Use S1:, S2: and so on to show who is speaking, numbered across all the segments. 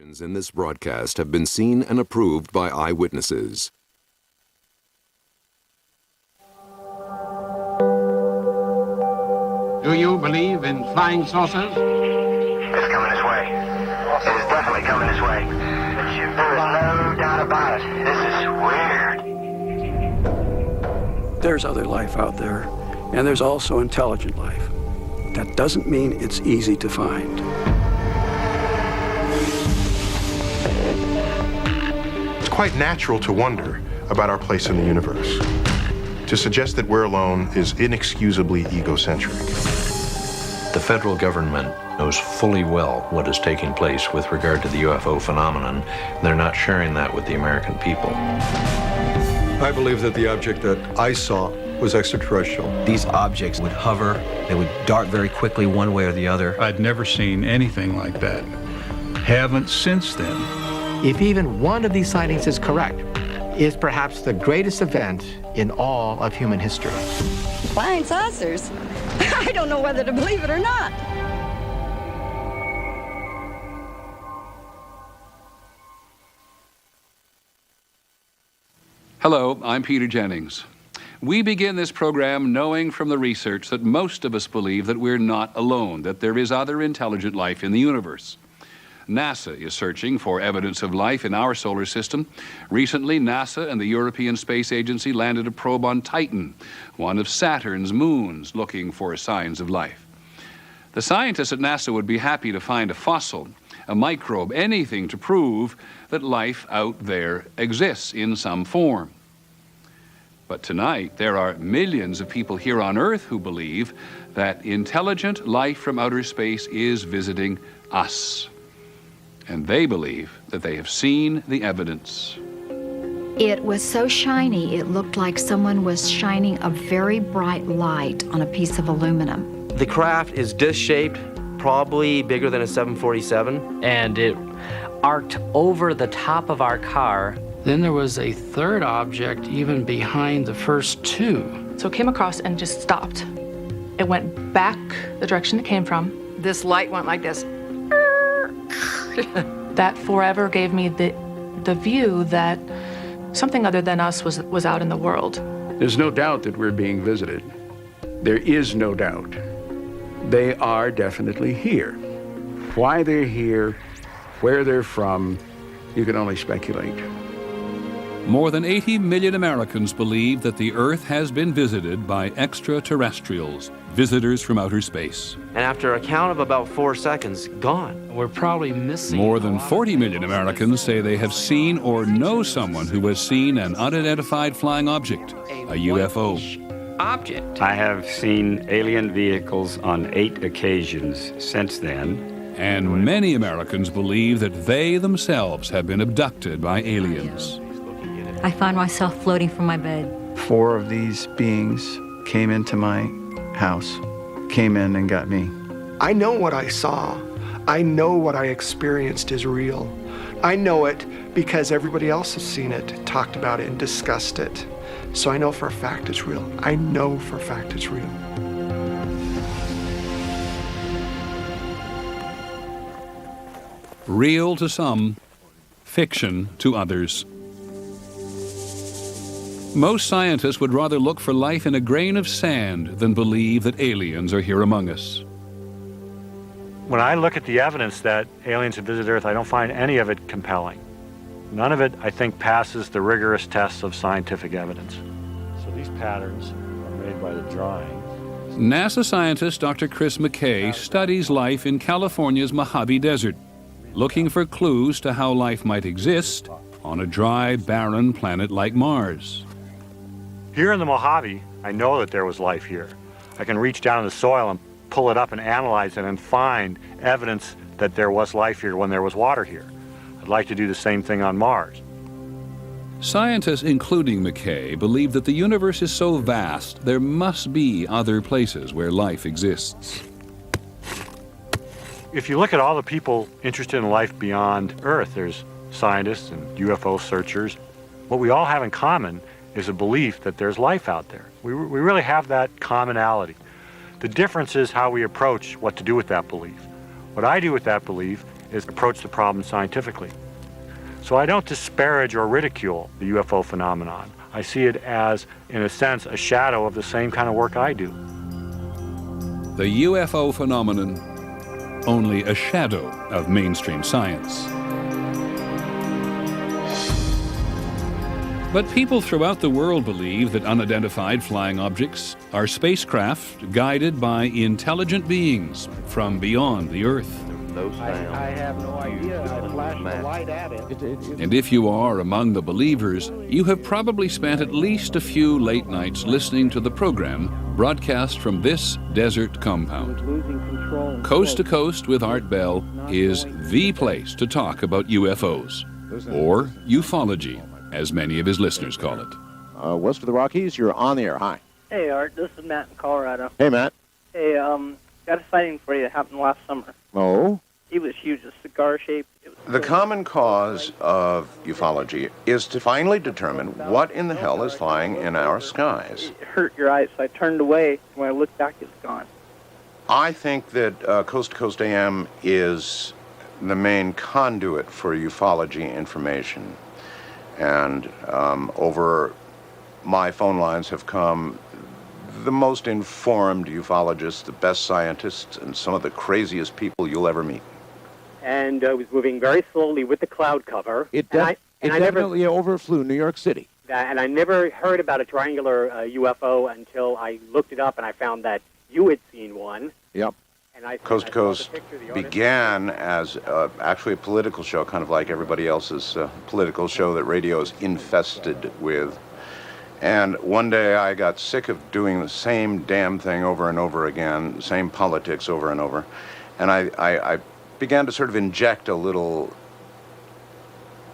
S1: In this broadcast have been seen and approved by eyewitnesses.
S2: Do you believe in flying saucers?
S3: It's coming this way. It is definitely coming this way. There is no doubt about it. This is weird.
S4: There's other life out there, and there's also intelligent life. That doesn't mean it's easy to find.
S5: It's quite natural to wonder about our place in the universe. To suggest that we're alone is inexcusably egocentric.
S6: The federal government knows fully well what is taking place with regard to the UFO phenomenon. They're not sharing that with the American people.
S7: I believe that the object that I saw was extraterrestrial.
S8: These objects would hover, they would dart very quickly one way or the other.
S9: I'd never seen anything like that. Haven't since then.
S10: If even one of these sightings is correct, it's perhaps the greatest event in all of human history.
S11: Flying saucers? I don't know whether to believe it or not.
S12: Hello, I'm Peter Jennings. We begin this program knowing from the research that most of us believe that we're not alone, that there is other intelligent life in the universe. NASA is searching for evidence of life in our solar system. Recently, NASA and the European Space Agency landed a probe on Titan, one of Saturn's moons, looking for signs of life. The scientists at NASA would be happy to find a fossil, a microbe, anything to prove that life out there exists in some form. But tonight, there are millions of people here on Earth who believe that intelligent life from outer space is visiting us. And they believe that they have seen the evidence.
S13: It was so shiny, it looked like someone was shining a very bright light on a piece of aluminum.
S8: The craft is disc-shaped, probably bigger than a 747.
S14: And it arced over the top of our car. Then there was a third object even behind the first two.
S15: So it came across and just stopped. It went back the direction it came from.
S11: This light went like this.
S15: That forever gave me the view that something other than us was out in the world.
S4: There's no doubt that we're being visited. There is no doubt. They are definitely here. Why they're here, where they're from, you can only speculate.
S12: More than 80 million Americans believe that the Earth has been visited by extraterrestrials, visitors from outer space.
S8: And after a count of about 4 seconds, gone.
S14: We're probably missing.
S12: More than 40 million Americans say they have seen or know someone who has seen an unidentified flying object, a UFO.
S14: Object.
S16: I have seen alien vehicles on 8 occasions since then.
S12: And many Americans believe that they themselves have been abducted by aliens.
S17: I found myself floating from my bed.
S7: 4 of these beings came into my house, came in and got me.
S18: I know what I saw. I know what I experienced is real. I know it because everybody else has seen it, talked about it, and discussed it. So I know for a fact it's real. I know for a fact it's real.
S12: Real to some, fiction to others. Most scientists would rather look for life in a grain of sand than believe that aliens are here among us.
S19: When I look at the evidence that aliens have visited Earth, I don't find any of it compelling. None of it, I think, passes the rigorous tests of scientific evidence. So these patterns are made by the drawings.
S12: NASA scientist Dr. Chris McKay studies life in California's Mojave Desert, looking for clues to how life might exist on a dry, barren planet like Mars.
S19: Here in the Mojave, I know that there was life here. I can reach down in the soil and pull it up and analyze it and find evidence that there was life here when there was water here. I'd like to do the same thing on Mars.
S12: Scientists, including McKay, believe that the universe is so vast there must be other places where life exists.
S19: If you look at all the people interested in life beyond Earth, there's scientists and UFO searchers. What we all have in common is a belief that there's life out there. We really have that commonality. The difference is how we approach what to do with that belief. What I do with that belief is approach the problem scientifically. So I don't disparage or ridicule the UFO phenomenon. I see it as, in a sense, a shadow of the same kind of work I do.
S12: The UFO phenomenon, only a shadow of mainstream science. But people throughout the world believe that unidentified flying objects are spacecraft guided by intelligent beings from beyond the Earth.
S20: I have no idea. I flashed the light at it.
S12: And if you are among the believers, you have probably spent at least a few late nights listening to the program broadcast from this desert compound. Coast to Coast with Art Bell is the place to talk about UFOs, or ufology, as many of his listeners call it.
S20: West of the Rockies, you're on the air. Hi.
S21: Hey, Art. This is Matt in Colorado.
S20: Hey, Matt.
S21: Hey, got a sighting for you that happened last summer.
S20: Oh?
S21: It was huge, a cigar-shaped.
S20: The common cause of ufology is to finally determine what in the hell is flying in our skies.
S21: It hurt your eyes, so I turned away. When I looked back, it was gone.
S20: I think that Coast to Coast AM is the main conduit for ufology information. And over my phone lines have come the most informed ufologists, the best scientists, and some of the craziest people you'll ever meet.
S22: And was moving very slowly with the cloud cover.
S20: It definitely overflew New York City.
S22: And I never heard about a triangular UFO until I looked it up and I found that you had seen one.
S20: Yep.
S22: And
S20: Coast to Coast began as actually a political show, kind of like everybody else's political show that radio is infested with. And one day I got sick of doing the same damn thing over and over again, same politics over and over. And I began to sort of inject a little,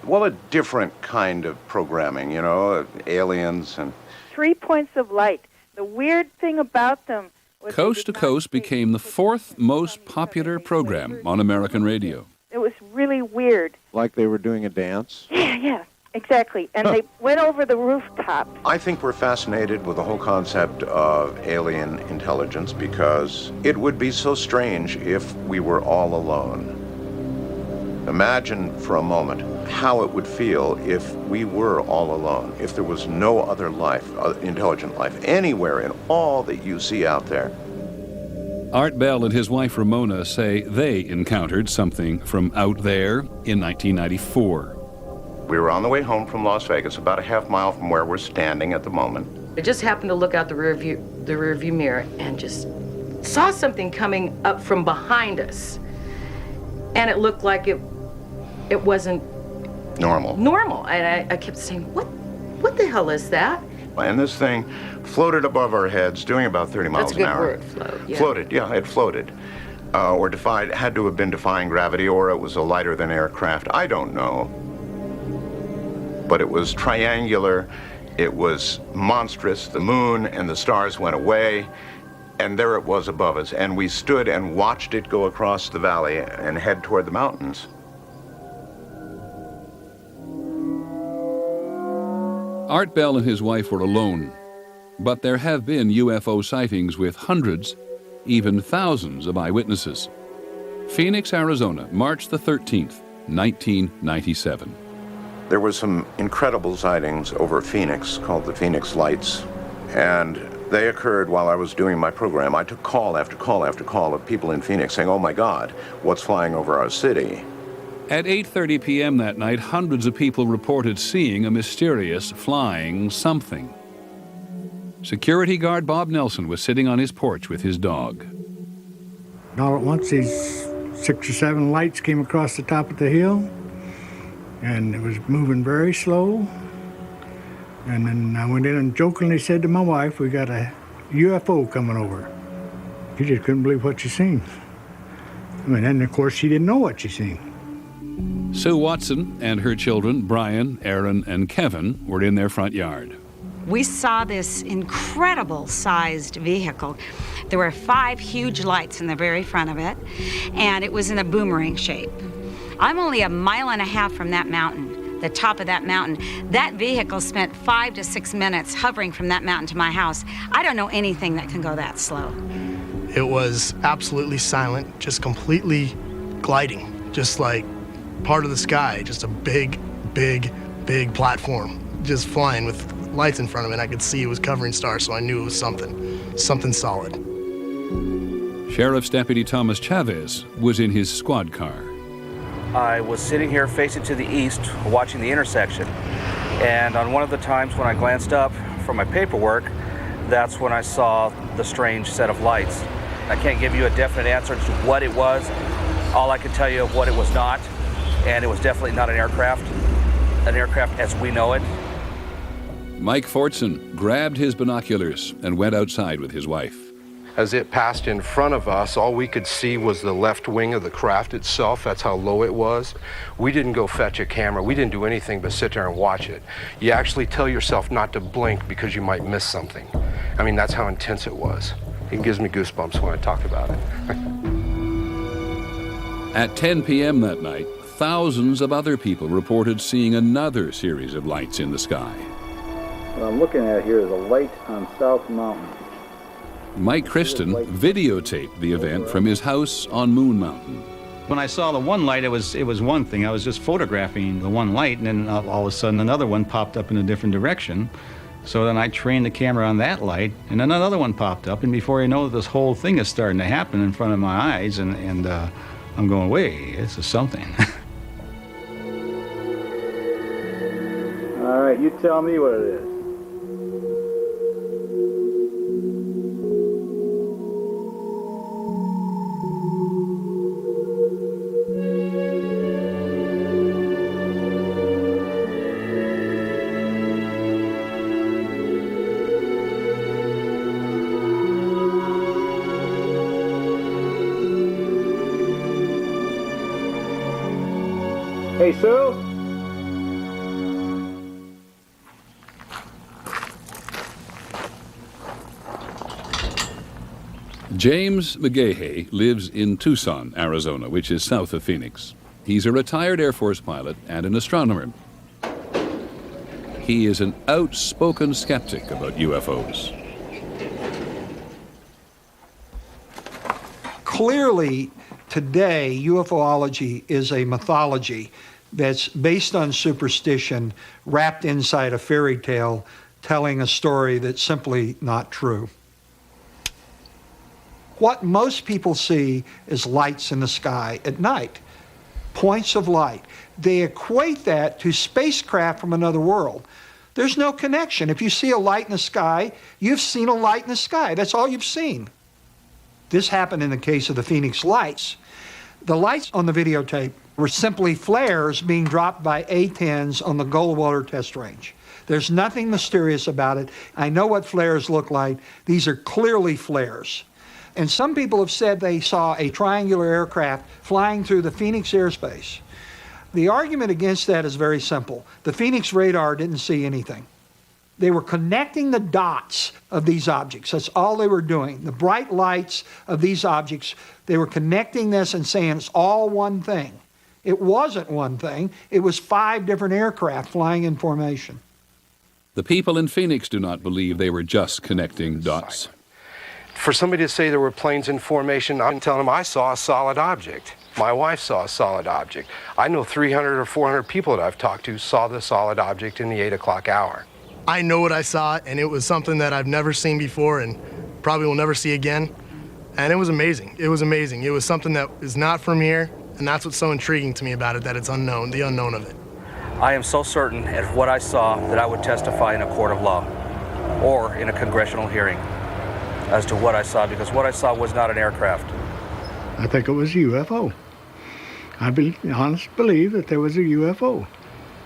S20: well, a different kind of programming, you know, aliens and...
S23: 3 points of light. The weird thing about them was...
S12: Coast to Coast became the fourth most popular program on American radio.
S23: It was really weird.
S20: Like they were doing a dance?
S23: Yeah, exactly. And they went over the rooftop.
S20: I think we're fascinated with the whole concept of alien intelligence because it would be so strange if we were all alone. Imagine for a moment how it would feel if we were all alone, if there was no other life, intelligent life, anywhere in all that you see out there.
S12: Art Bell and his wife Ramona say they encountered something from out there in 1994.
S20: We were on the way home from Las Vegas, about a half mile from where we're standing at the moment.
S24: I just happened to look out the rear view mirror and just saw something coming up from behind us. And it looked like it wasn't normal. And I kept saying, what the hell is that?
S20: And this thing floated above our heads, doing about 30 miles an hour.
S24: That's a good word, float. Yeah.
S20: Floated, yeah, it floated. Or had to have been defying gravity, or it was a lighter than aircraft. I don't know. But it was triangular, it was monstrous. The moon and the stars went away, and there it was above us. And we stood and watched it go across the valley and head toward the mountains.
S12: Art Bell and his wife were alone, but there have been UFO sightings with hundreds, even thousands of eyewitnesses. Phoenix, Arizona, March the 13th, 1997.
S20: There were some incredible sightings over Phoenix called the Phoenix Lights, and they occurred while I was doing my program. I took call after call after call of people in Phoenix saying, "Oh my God, what's flying over our city?"
S12: At 8:30 p.m. that night, hundreds of people reported seeing a mysterious flying something. Security guard Bob Nelson was sitting on his porch with his dog.
S25: All at once, these 6 or 7 lights came across the top of the hill, and it was moving very slow. And then I went in and jokingly said to my wife, "We got a UFO coming over." She just couldn't believe what she seen. And of course, she didn't know what she seen.
S12: Sue Watson and her children, Brian, Aaron, and Kevin, were in their front yard.
S26: We saw this incredible sized vehicle. There were 5 huge lights in the very front of it, and it was in a boomerang shape. I'm only a mile and a half from that mountain, the top of that mountain. That vehicle spent 5 to 6 minutes hovering from that mountain to my house. I don't know anything that can go that slow.
S27: It was absolutely silent, just completely gliding.
S1: just like part of the sky, just a big, big, big platform, just flying with lights in front of it. I could see it was covering stars, so I knew it was something solid.
S12: Sheriff's Deputy Thomas Chavez was in his squad car.
S2: I was sitting here facing to the east, watching the intersection. And on one of the times when I glanced up from my paperwork, that's when I saw the strange set of lights. I can't give you a definite answer to what it was. All I can tell you of what it was not, and it was definitely not an aircraft as we know it.
S12: Mike Fortson grabbed his binoculars and went outside with his wife.
S3: As it passed in front of us, all we could see was the left wing of the craft itself. That's how low it was. We didn't go fetch a camera. We didn't do anything but sit there and watch it. You actually tell yourself not to blink because you might miss something. I mean, that's how intense it was. It gives me goosebumps when I talk about it.
S12: At 10 p.m. that night, thousands of other people reported seeing another series of lights in the sky.
S5: What I'm looking at here is a light on South Mountain.
S12: Mike Christen videotaped the event from his house on Moon Mountain.
S6: When I saw the one light, it was one thing. I was just photographing the one light, and then all of a sudden another one popped up in a different direction. So then I trained the camera on that light, and then another one popped up, and before you know it, this whole thing is starting to happen in front of my eyes, and I'm going, wait, this is something.
S5: All right, you tell me what it is. Hey, Sue?
S12: James McGahey lives in Tucson, Arizona, which is south of Phoenix. He's a retired Air Force pilot and an astronomer. He is an outspoken skeptic about UFOs.
S9: Clearly, today, UFOlogy is a mythology that's based on superstition, wrapped inside a fairy tale, telling a story that's simply not true. What most people see is lights in the sky at night, points of light. They equate that to spacecraft from another world. There's no connection. If you see a light in the sky, you've seen a light in the sky. That's all you've seen. This happened in the case of the Phoenix lights. The lights on the videotape were simply flares being dropped by A-10s on the Goldwater test range. There's nothing mysterious about it. I know what flares look like. These are clearly flares. And some people have said they saw a triangular aircraft flying through the Phoenix airspace. The argument against that is very simple. The Phoenix radar didn't see anything. They were connecting the dots of these objects. That's all they were doing. The bright lights of these objects, they were connecting this and saying it's all one thing. It wasn't one thing. It was 5 different aircraft flying in formation.
S12: The people in Phoenix do not believe they were just connecting dots.
S3: For somebody to say there were planes in formation, I'm telling them I saw a solid object. My wife saw a solid object. I know 300 or 400 people that I've talked to saw the solid object in the 8 o'clock hour.
S1: I know what I saw, and it was something that I've never seen before and probably will never see again. And it was amazing. It was amazing. It was something that is not from here, and that's what's so intriguing to me about it, that it's unknown, the unknown of it.
S2: I am so certain of what I saw that I would testify in a court of law or in a congressional hearing as to what I saw, because what I saw was not an aircraft.
S25: I think it was a UFO. I honestly believe that there was a UFO.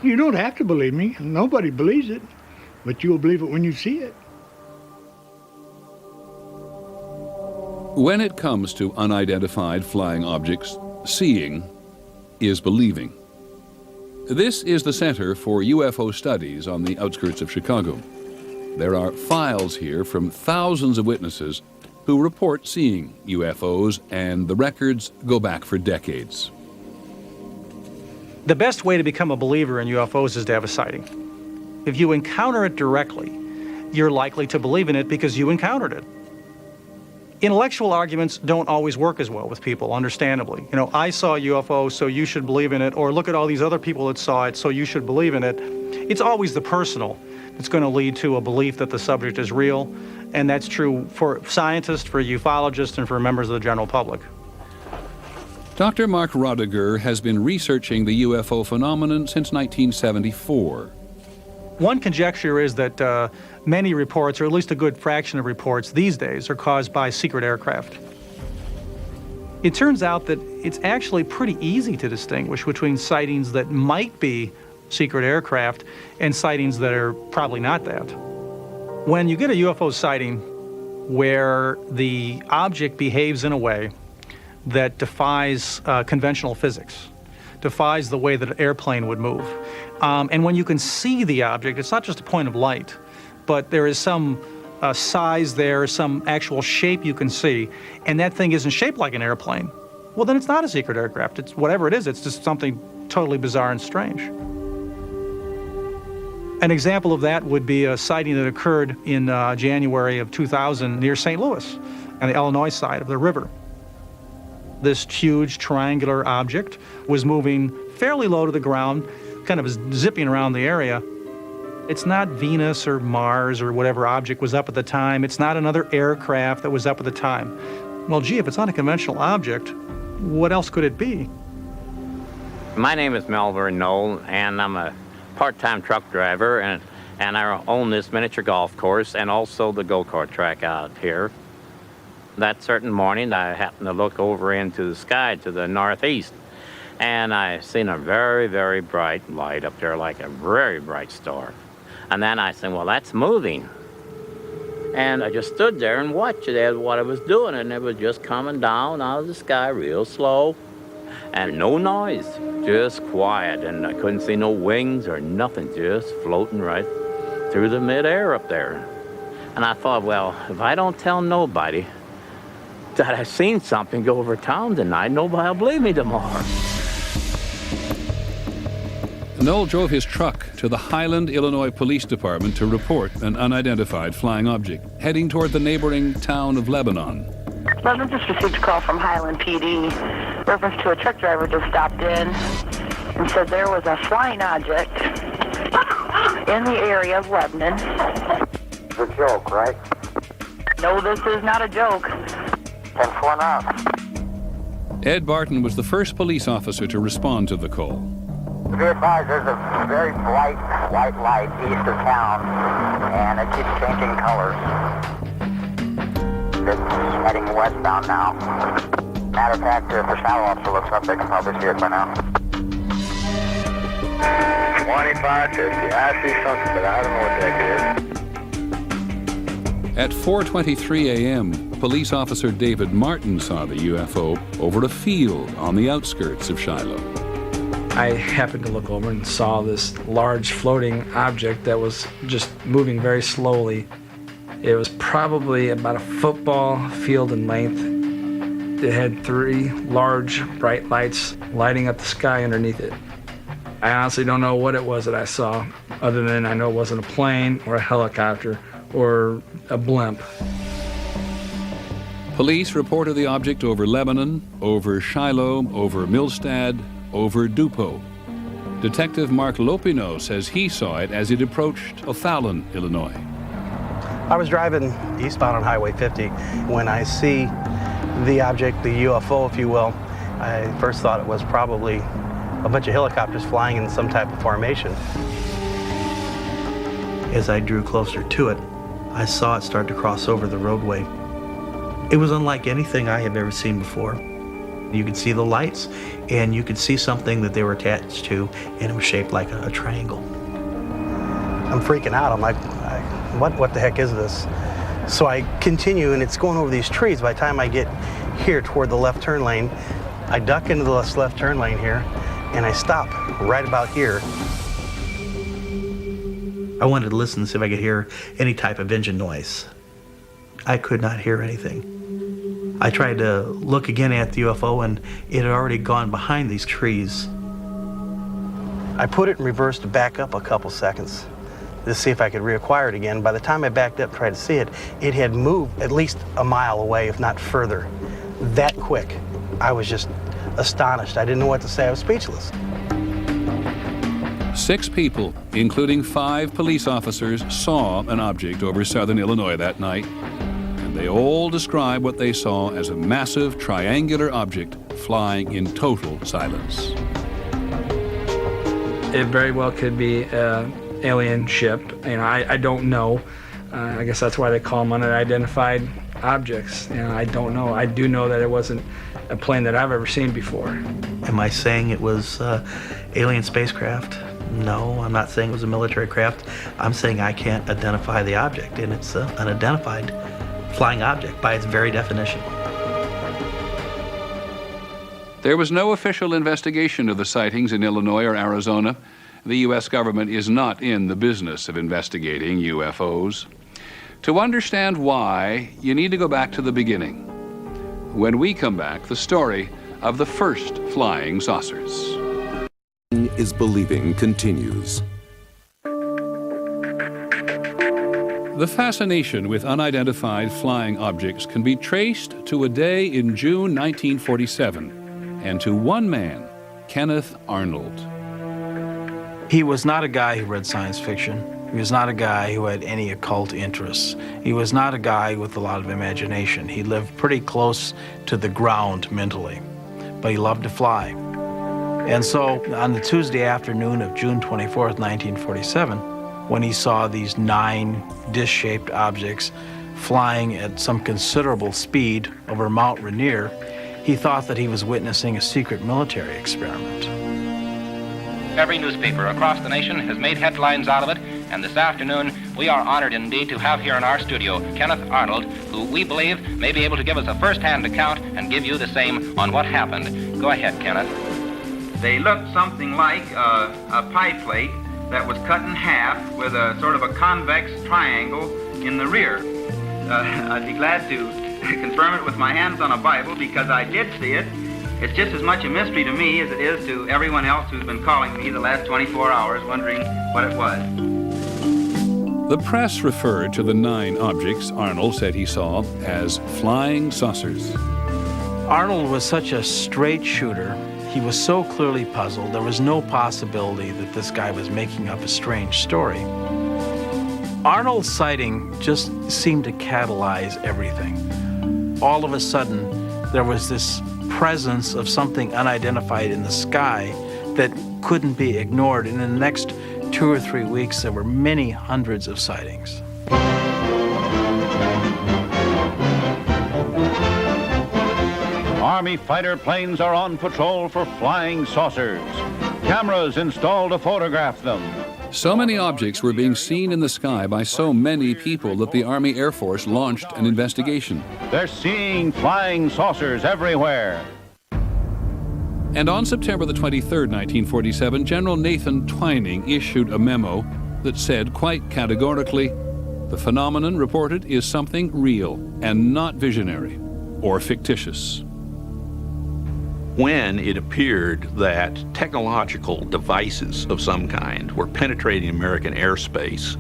S25: You don't have to believe me. Nobody believes it. But you'll believe it when you see it.
S12: When it comes to unidentified flying objects, seeing is believing. This is the Center for UFO Studies on the outskirts of Chicago. There are files here from thousands of witnesses who report seeing UFOs, and the records go back for decades.
S27: The best way to become a believer in UFOs is to have a sighting. If you encounter it directly, you're likely to believe in it because you encountered it. Intellectual arguments don't always work as well with people, understandably. You know, I saw a UFO, so you should believe in it, or look at all these other people that saw it, so you should believe in it. It's always the personal that's going to lead to a belief that the subject is real, and that's true for scientists, for ufologists, and for members of the general public.
S12: Dr. Mark Rodiger has been researching the UFO phenomenon since 1974.
S27: One conjecture is that many reports, or at least a good fraction of reports these days, are caused by secret aircraft. It turns out that it's actually pretty easy to distinguish between sightings that might be secret aircraft and sightings that are probably not that. When you get a UFO sighting where the object behaves in a way that defies conventional physics, defies the way that an airplane would move, and when you can see the object, it's not just a point of light, but there is some size there, some actual shape you can see, and that thing isn't shaped like an airplane, well, then it's not a secret aircraft. It's whatever it is, it's just something totally bizarre and strange. An example of that would be a sighting that occurred in January of 2000 near St. Louis on the Illinois side of the river. This huge triangular object was moving fairly low to the ground, kind of zipping around the area. It's not Venus or Mars or whatever object was up at the time. It's not another aircraft that was up at the time. Well, gee, if it's not a conventional object, what else could it be?
S4: My name is Melvin Knoll, and I'm a part-time truck driver, and I own this miniature golf course and also the go-kart track out here. That certain morning, I happened to look over into the sky to the northeast, and I seen a very, very bright light up there, like a very bright star. And then I said, well, that's moving. And I just stood there and watched it as what it was doing, and it was just coming down out of the sky real slow. And no noise, just quiet, and I couldn't see no wings or nothing, just floating right through the midair up there. And I thought, well, if I don't tell nobody that I seen something go over town tonight, nobody will believe me tomorrow.
S12: Knoll drove his truck to the Highland, Illinois Police Department to report an unidentified flying object, heading toward the neighboring town of Lebanon.
S23: Lebanon just received a call from Highland PD, reference to a truck driver just stopped in and said there was a flying object in the area of Lebanon.
S8: It's a joke, right?
S23: No, this is not a joke.
S8: And for now.
S12: Ed Barton was the first police officer to respond to the call.
S8: To be advised, there's a very bright white light east of town, and it keeps changing colors. It's heading westbound now. Matter of fact, if the shadow officer looks up, they can probably see it by now. 2550, I see something, but I don't know what the heck it is.
S12: At 4:23 a.m., police officer David Martin saw the UFO over a field on the outskirts of Shiloh.
S10: I happened to look over and saw this large floating object that was just moving very slowly. It was probably about a football field in length. It had 3 large bright lights lighting up the sky underneath it. I honestly don't know what it was that I saw, other than I know it wasn't a plane or a helicopter or a blimp.
S12: Police reported the object over Lebanon, over Shiloh, over Millstad, over Dupo. Detective Mark Lopino says he saw it as it approached O'Fallon, Illinois.
S11: I was driving eastbound on Highway 50 when I see the object, the UFO, if you will. I first thought it was probably a bunch of helicopters flying in some type of formation. As I drew closer to it, I saw it start to cross over the roadway. It was unlike anything I had ever seen before. You could see the lights, and you could see something that they were attached to, and it was shaped like a triangle. I'm freaking out. I'm like, what the heck is this? So I continue, and it's going over these trees. By the time I get here toward the left turn lane, I duck into this left turn lane here, and I stop right about here. I wanted to listen to see if I could hear any type of engine noise. I could not hear anything. I tried to look again at the UFO, and it had already gone behind these trees. I put it in reverse to back up a couple seconds to see if I could reacquire it again. By the time I backed up to try to see it, it had moved at least a mile away, if not further. That quick. I was just astonished. I didn't know what to say. I was speechless.
S12: 6 people, including 5 police officers, saw an object over southern Illinois that night. And they all describe what they saw as a massive triangular object flying in total silence.
S10: It very well could be an alien ship. You know, I don't know. I guess that's why they call them unidentified objects. You know, I don't know. I do know that it wasn't a plane that I've ever seen before.
S11: Am I saying it was alien spacecraft? No, I'm not saying it was a military craft. I'm saying I can't identify the object, and it's an unidentified flying object by its very definition.
S12: There was no official investigation of the sightings in Illinois or Arizona. The U.S. government is not in the business of investigating UFOs. To understand why, you need to go back to the beginning. When we come back, the story of the first flying saucers.
S7: Is believing continues.
S12: The fascination with unidentified flying objects can be traced to a day in June 1947 and to one man, Kenneth Arnold.
S27: He was not a guy who read science fiction. He was not a guy who had any occult interests. He was not a guy with a lot of imagination. He lived pretty close to the ground mentally, but he loved to fly. And so on the Tuesday afternoon of June 24th, 1947, when he saw these 9 dish-shaped objects flying at some considerable speed over Mount Rainier, he thought that he was witnessing a secret military experiment.
S13: Every newspaper across the nation has made headlines out of it, and this afternoon we are honored indeed to have here in our studio Kenneth Arnold, who we believe may be able to give us a first-hand account and give you the same on what happened. Go ahead, Kenneth.
S14: They looked something like a pie plate that was cut in half with a sort of a convex triangle in the rear. I'd be glad to confirm it with my hands on a Bible because I did see it. It's just as much a mystery to me as it is to everyone else who's been calling me the last 24 hours wondering what it was.
S12: The press referred to the 9 objects Arnold said he saw as flying saucers.
S27: Arnold was such a straight shooter. He was so clearly puzzled. There was no possibility that this guy was making up a strange story. Arnold's sighting just seemed to catalyze everything. All of a sudden, there was this presence of something unidentified in the sky that couldn't be ignored. And in the next 2 or 3 weeks, there were many hundreds of sightings.
S15: Army fighter planes are on patrol for flying saucers. Cameras installed to photograph them.
S12: So many objects were being seen in the sky by so many people that the Army Air Force launched an investigation.
S15: They're seeing flying saucers everywhere.
S12: And on September the 23rd, 1947, General Nathan Twining issued a memo that said quite categorically, the phenomenon reported is something real and not visionary or fictitious.
S16: When it appeared that technological devices of some kind were penetrating American airspace,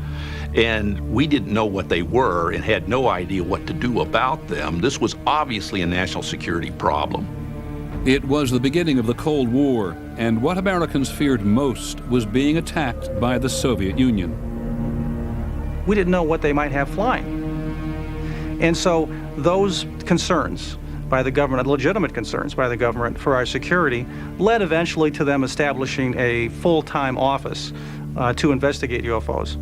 S16: and we didn't know what they were and had no idea what to do about them, this was obviously a national security problem.
S12: It was the beginning of the Cold War, and what Americans feared most was being attacked by the Soviet Union.
S27: We didn't know what they might have flying. And so those concerns by the government, legitimate concerns by the government for our security, led eventually to them establishing a full-time office to investigate UFOs.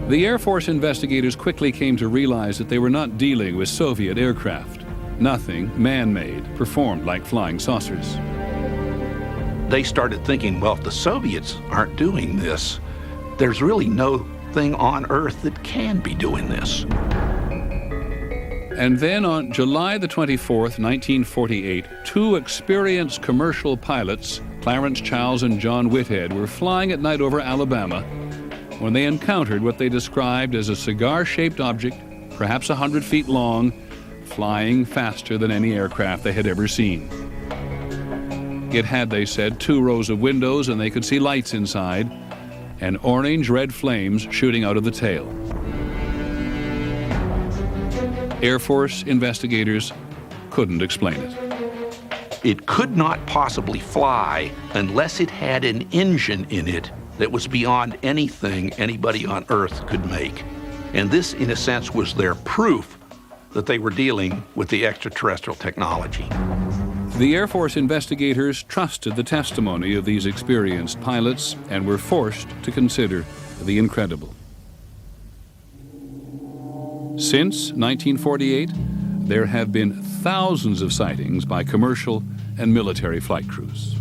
S12: The Air Force investigators quickly came to realize that they were not dealing with Soviet aircraft. Nothing man-made performed like flying saucers.
S16: They started thinking, well, if the Soviets aren't doing this, there's really no thing on Earth that can be doing this.
S12: And then on July the 24th, 1948, 2 experienced commercial pilots, Clarence Childs and John Whitehead, were flying at night over Alabama when they encountered what they described as a cigar-shaped object, perhaps 100 feet long, flying faster than any aircraft they had ever seen. It had, they said, 2 rows of windows and they could see lights inside. and orange-red flames shooting out of the tail. Air Force investigators couldn't explain it.
S16: It could not possibly fly unless it had an engine in it that was beyond anything anybody on Earth could make. And this, in a sense, was their proof that they were dealing with the extraterrestrial technology.
S12: The Air Force investigators trusted the testimony of these experienced pilots and were forced to consider the incredible. Since 1948, there have been thousands of sightings by commercial and military flight crews.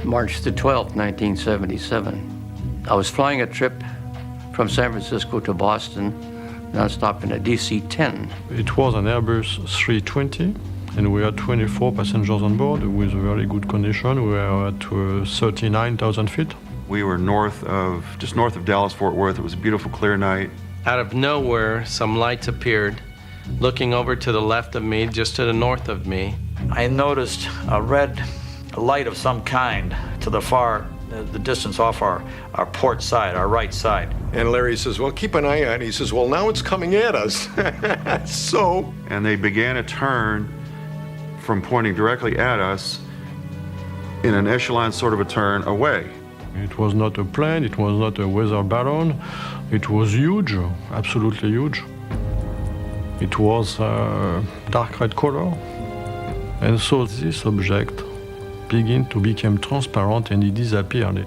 S17: March the 12th, 1977. I was flying a trip from San Francisco to Boston, non-stop in a DC-10.
S18: It was an Airbus 320, and we had 24 passengers on board with very good condition. We were at 39,000 feet.
S19: We were just north of Dallas, Fort Worth. It was a beautiful, clear night.
S20: Out of nowhere, some lights appeared. Looking over to the left of me, just to the north of me,
S21: I noticed a red light of some kind to the far, the distance off our port side, our right side.
S22: And Larry says, well, keep an eye on it. He says, well, now it's coming at us.
S19: And they began a turn from pointing directly at us in an echelon sort of a turn away.
S18: It was not a plane, it was not a weather balloon. It was huge, absolutely huge. It was dark red color. And so this object began to become transparent and it disappeared.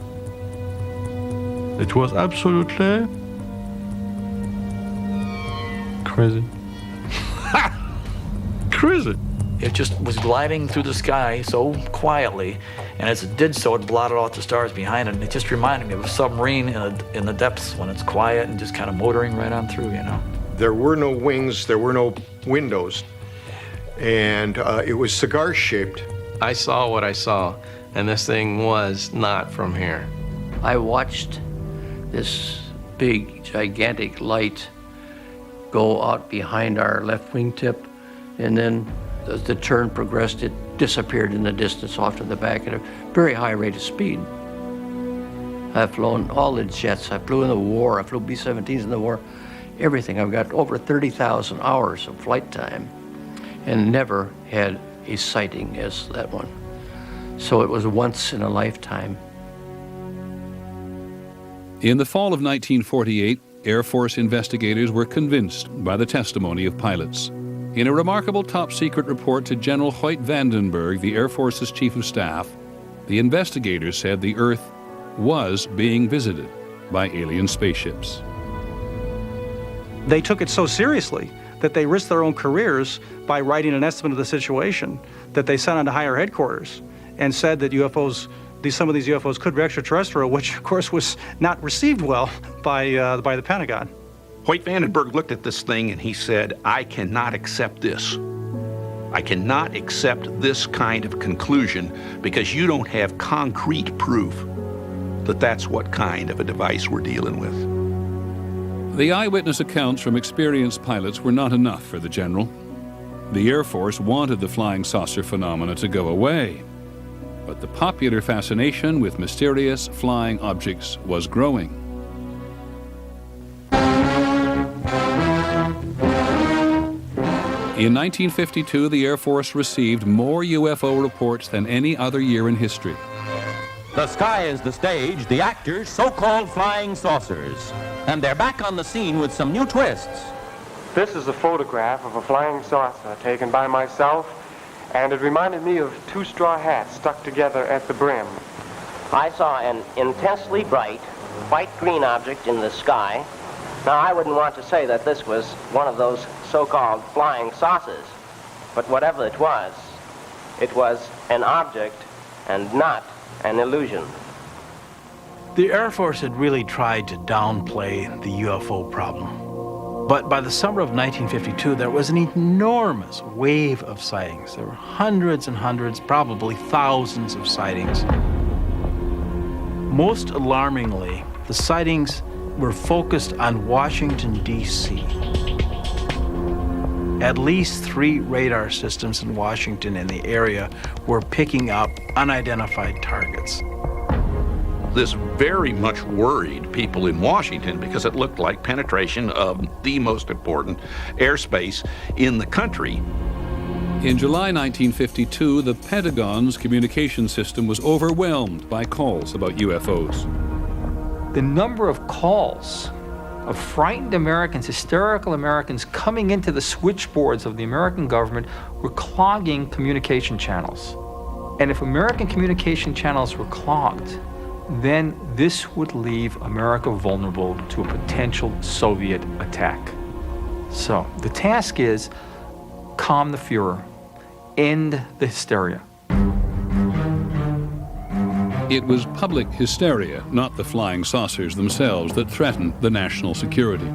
S18: It was absolutely crazy. Crazy.
S21: It just was gliding through the sky so quietly, and as it did so, it blotted out the stars behind it. And it just reminded me of a submarine in the depths when it's quiet and just kind of motoring right on through, you know.
S22: There were no wings, there were no windows, and it was cigar-shaped.
S20: I saw what I saw, and this thing was not from here.
S17: I watched this big, gigantic light go out behind our left wingtip, and then as the turn progressed, it disappeared in the distance off to the back at a very high rate of speed. I've flown all the jets. I flew in the war. I flew B-17s in the war. Everything. I've got over 30,000 hours of flight time and never had a sighting as that one. So it was once in a lifetime.
S12: In the fall of 1948, Air Force investigators were convinced by the testimony of pilots. In a remarkable top-secret report to General Hoyt Vandenberg, the Air Force's Chief of Staff, the investigators said the Earth was being visited by alien spaceships.
S27: They took it so seriously that they risked their own careers by writing an estimate of the situation that they sent on to higher headquarters and said that UFOs, some of these UFOs could be extraterrestrial, which of course was not received well by the Pentagon.
S16: Hoyt Vandenberg looked at this thing and he said, I cannot accept this. I cannot accept this kind of conclusion because you don't have concrete proof that that's what kind of a device we're dealing with.
S12: The eyewitness accounts from experienced pilots were not enough for the general. The Air Force wanted the flying saucer phenomena to go away, but the popular fascination with mysterious flying objects was growing. In 1952, the Air Force received more UFO reports than any other year in history.
S15: The sky is the stage, the actors, so-called flying saucers. And they're back on the scene with some new twists.
S24: This is a photograph of a flying saucer taken by myself, and it reminded me of two straw hats stuck together at the brim.
S8: I saw an intensely bright, white-green object in the sky. Now, I wouldn't want to say that this was one of those so-called flying saucers, but whatever it was an object and not an illusion.
S20: The Air Force had really tried to downplay the UFO problem. But by the summer of 1952, there was an enormous wave of sightings. There were hundreds and hundreds, probably thousands of sightings. Most alarmingly, the sightings were focused on Washington, D.C. At least 3 radar systems in Washington and the area were picking up unidentified targets.
S16: This very much worried people in Washington because it looked like penetration of the most important airspace in the country.
S12: In July 1952, the Pentagon's communication system was overwhelmed by calls about UFOs.
S1: The number of calls of frightened Americans, hysterical Americans coming into the switchboards of the American government were clogging communication channels. And if American communication channels were clogged, then this would leave America vulnerable to a potential Soviet attack. So the task is calm the Fuhrer, end the hysteria.
S12: It was public hysteria, not the flying saucers themselves, that threatened the national security.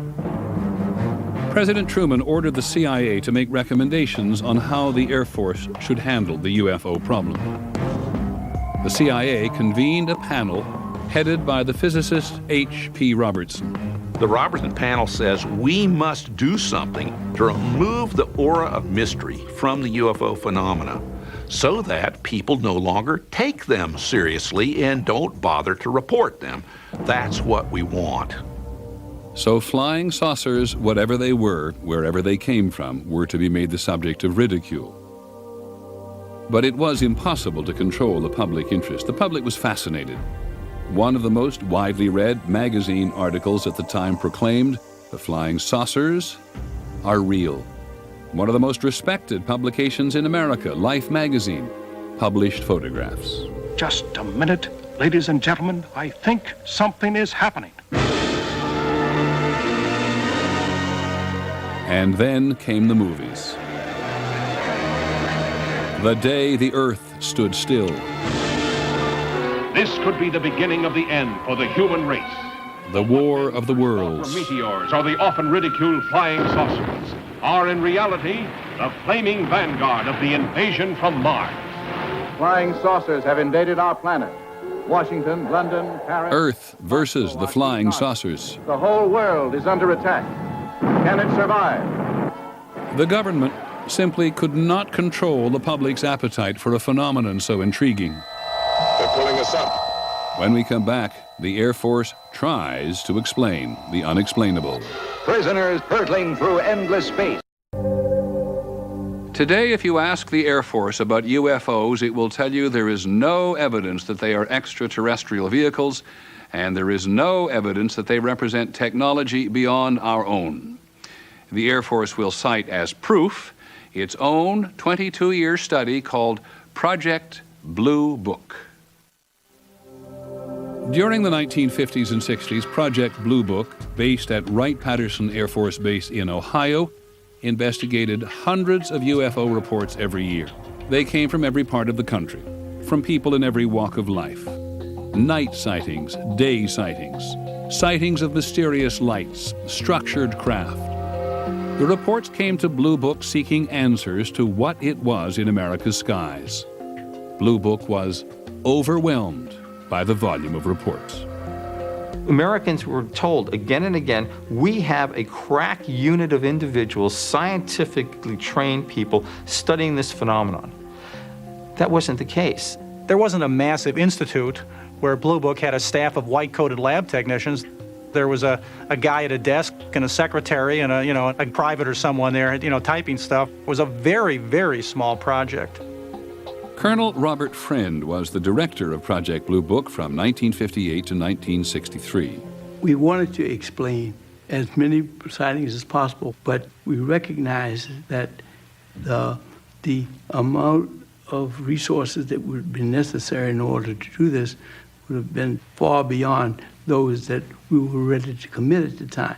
S12: President Truman ordered the CIA to make recommendations on how the Air Force should handle the UFO problem. The CIA convened a panel headed by the physicist H.P. Robertson.
S16: The Robertson panel says we must do something to remove the aura of mystery from the UFO phenomena so that people no longer take them seriously and don't bother to report them. That's what we want.
S12: So flying saucers, whatever they were, wherever they came from, were to be made the subject of ridicule. But it was impossible to control the public interest. The public was fascinated. One of the most widely read magazine articles at the time proclaimed, "The flying saucers are real." One of the most respected publications in America, Life magazine, published photographs.
S2: Just a minute, ladies and gentlemen, I think something is happening.
S12: And then came the movies. The day the Earth stood still.
S2: This could be the beginning of the end for the human race.
S12: The War of the Worlds.
S2: The meteors, or the often ridiculed flying saucers, are in reality the flaming vanguard of the invasion from Mars.
S3: Flying saucers have invaded our planet. Washington, London, Paris.
S12: Earth versus the flying saucers.
S3: The whole world is under attack. Can it survive?
S12: The government simply could not control the public's appetite for a phenomenon so intriguing.
S2: They're pulling us up.
S12: When we come back, the Air Force tries to explain the unexplainable.
S2: Prisoners hurtling through endless space.
S12: Today, if you ask the Air Force about UFOs, it will tell you there is no evidence that they are extraterrestrial vehicles, and there is no evidence that they represent technology beyond our own. The Air Force will cite as proof its own 22-year study called Project Blue Book. During the 1950s and 60s, Project Blue Book, based at Wright-Patterson Air Force Base in Ohio, investigated hundreds of UFO reports every year. They came from every part of the country, from people in every walk of life. Night sightings, day sightings, sightings of mysterious lights, structured craft. The reports came to Blue Book seeking answers to what it was in America's skies. Blue Book was overwhelmed by the volume of reports.
S1: Americans were told again and again, we have a crack unit of individuals, scientifically trained people studying this phenomenon. That wasn't the case.
S27: There wasn't a massive institute where Blue Book had a staff of white-coated lab technicians. There was a guy at a desk and a secretary and a private or someone there, typing stuff. It was a very, very small project.
S12: Colonel Robert Friend was the director of Project Blue Book from 1958 to 1963.
S5: We wanted to explain as many sightings as possible, but we recognized that the amount of resources that would be necessary in order to do this would have been far beyond those that we were ready to commit at the time.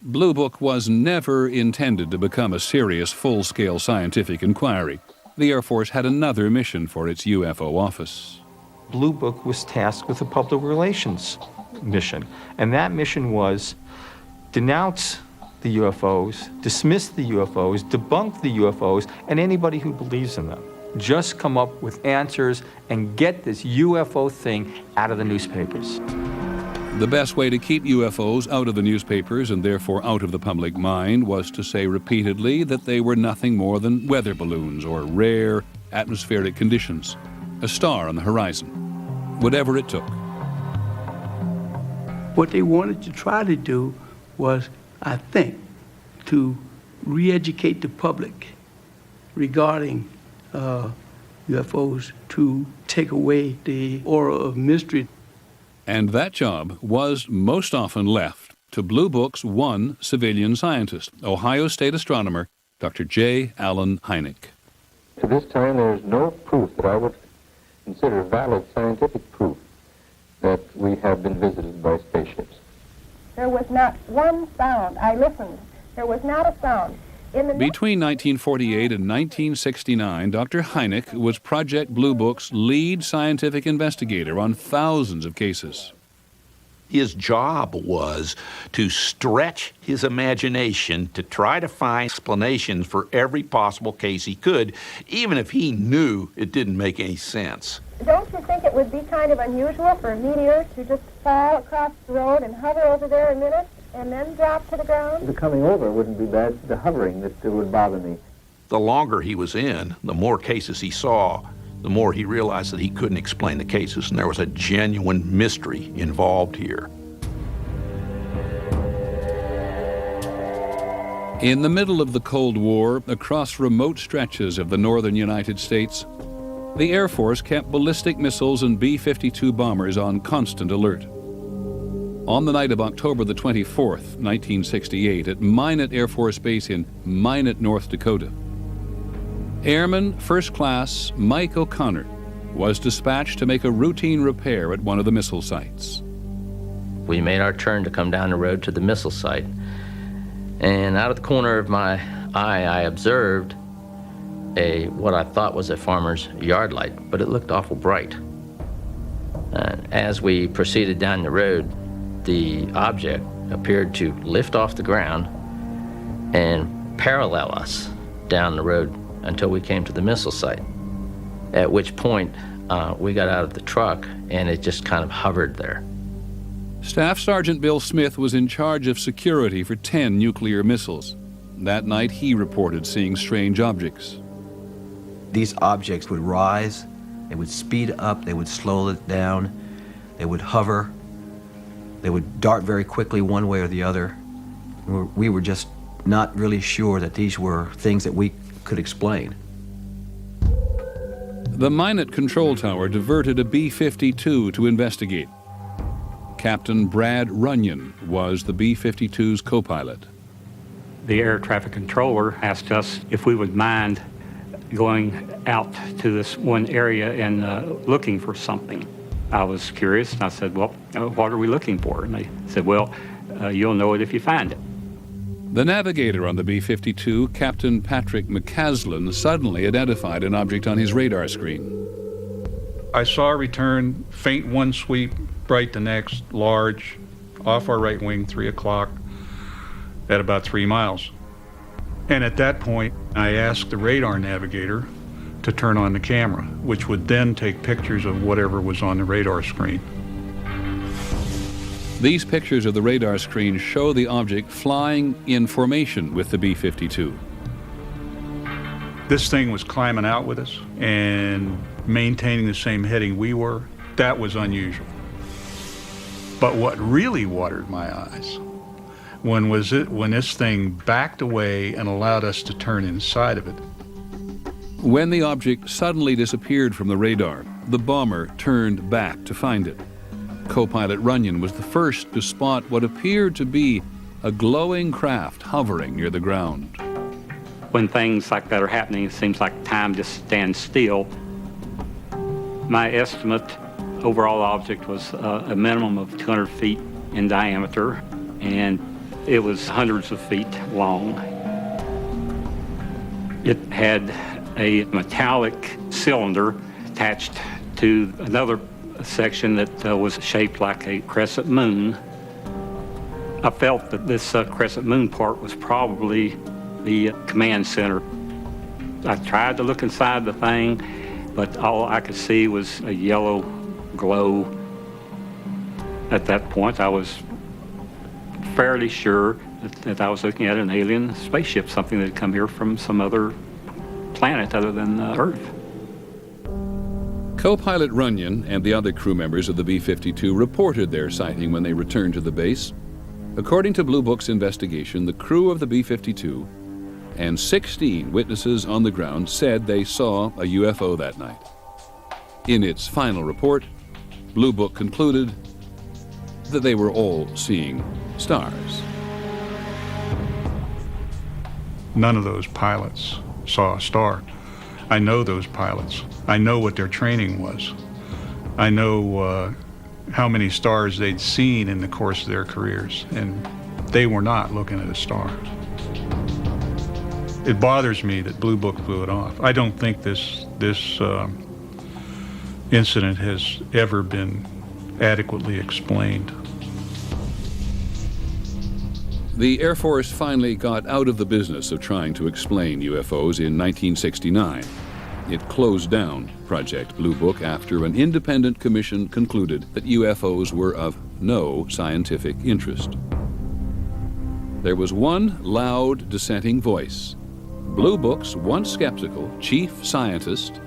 S12: Blue Book was never intended to become a serious, full-scale scientific inquiry. The Air Force had another mission for its UFO office.
S1: Blue Book was tasked with a public relations mission, and that mission was denounce the UFOs, dismiss the UFOs, debunk the UFOs, and anybody who believes in them. Just come up with answers and get this UFO thing out of the newspapers.
S12: The best way to keep UFOs out of the newspapers and therefore out of the public mind was to say repeatedly that they were nothing more than weather balloons or rare atmospheric conditions, a star on the horizon, whatever it took.
S5: What they wanted to try to do was, I think, to re-educate the public regarding UFOs, to take away the aura of mystery.
S12: And that job was most often left to Blue Book's one civilian scientist, Ohio State astronomer Dr. J. Allen Hynek.
S4: To this time, there is no proof that I would consider valid scientific proof that we have been visited by spaceships.
S6: There was not one sound. I listened. There was not a sound.
S12: Between 1948 and 1969, Dr. Hynek was Project Blue Book's lead scientific investigator on thousands of cases.
S16: His job was to stretch his imagination to try to find explanations for every possible case he could, even if he knew it didn't make any sense.
S6: Don't you think it would be kind of unusual for a meteor to just fall across the road and hover over there a minute and then drop to the ground?
S4: The coming over wouldn't be bad. The hovering that would bother me.
S16: The longer he was in, the more cases he saw, the more he realized that he couldn't explain the cases, and there was a genuine mystery involved here.
S12: In the middle of the Cold War, across remote stretches of the northern United States, the Air Force kept ballistic missiles and B-52 bombers on constant alert. On the night of October the 24th, 1968, at Minot Air Force Base in Minot, North Dakota, Airman First Class Mike O'Connor was dispatched to make a routine repair at one of the missile sites.
S17: We made our turn to come down the road to the missile site, and out of the corner of my eye, I observed what I thought was a farmer's yard light, but it looked awful bright. And as we proceeded down the road, the object appeared to lift off the ground and parallel us down the road until we came to the missile site, at which point we got out of the truck and it just kind of hovered there.
S12: Staff Sergeant Bill Smith was in charge of security for 10 nuclear missiles. That night, he reported seeing strange objects.
S9: These objects would rise, they would speed up, they would slow it down, they would hover, they would dart very quickly one way or the other. We were just not really sure that these were things that we could explain.
S12: The Minot control tower diverted a B-52 to investigate. Captain Brad Runyon was the B-52's co-pilot.
S10: The air traffic controller asked us if we would mind going out to this one area and looking for something. I was curious, and I said, well, what are we looking for? And they said, well, you'll know it if you find it.
S12: The navigator on the B-52, Captain Patrick McCaslin, suddenly identified an object on his radar screen.
S23: I saw a return, faint one sweep, bright the next, large, off our right wing, 3 o'clock, at about 3 miles. And at that point, I asked the radar navigator to turn on the camera, which would then take pictures of whatever was on the radar screen.
S12: These pictures of the radar screen show the object flying in formation with the B-52.
S23: This thing was climbing out with us and maintaining the same heading we were. That was unusual. But what really watered my eyes when this thing backed away and allowed us to turn inside of it.
S12: When the object suddenly disappeared from the radar, the bomber turned back to find it. Co-pilot Runyon was the first to spot what appeared to be a glowing craft hovering near the ground.
S10: When things like that are happening, it seems like time just stands still. My estimate, overall object was a minimum of 200 feet in diameter, and it was hundreds of feet long. It had a metallic cylinder attached to another section that was shaped like a crescent moon. I felt that this crescent moon part was probably the command center. I tried to look inside the thing, but all I could see was a yellow glow. At that point, I was fairly sure that I was looking at an alien spaceship, something that had come here from some other planet other than Earth.
S12: Co-pilot Runyon and the other crew members of the B-52 reported their sighting when they returned to the base. According to Blue Book's investigation, the crew of the B-52 and 16 witnesses on the ground said they saw a UFO that night. In its final report, Blue Book concluded that they were all seeing stars.
S23: None of those pilots saw a star. I know those pilots. I know what their training was. I know how many stars they'd seen in the course of their careers, and they were not looking at a star. It bothers me that Blue Book blew it off. I don't think this incident has ever been adequately explained.
S12: The Air Force finally got out of the business of trying to explain UFOs in 1969. It closed down Project Blue Book after an independent commission concluded that UFOs were of no scientific interest. There was one loud dissenting voice: Blue Book's once skeptical chief scientist,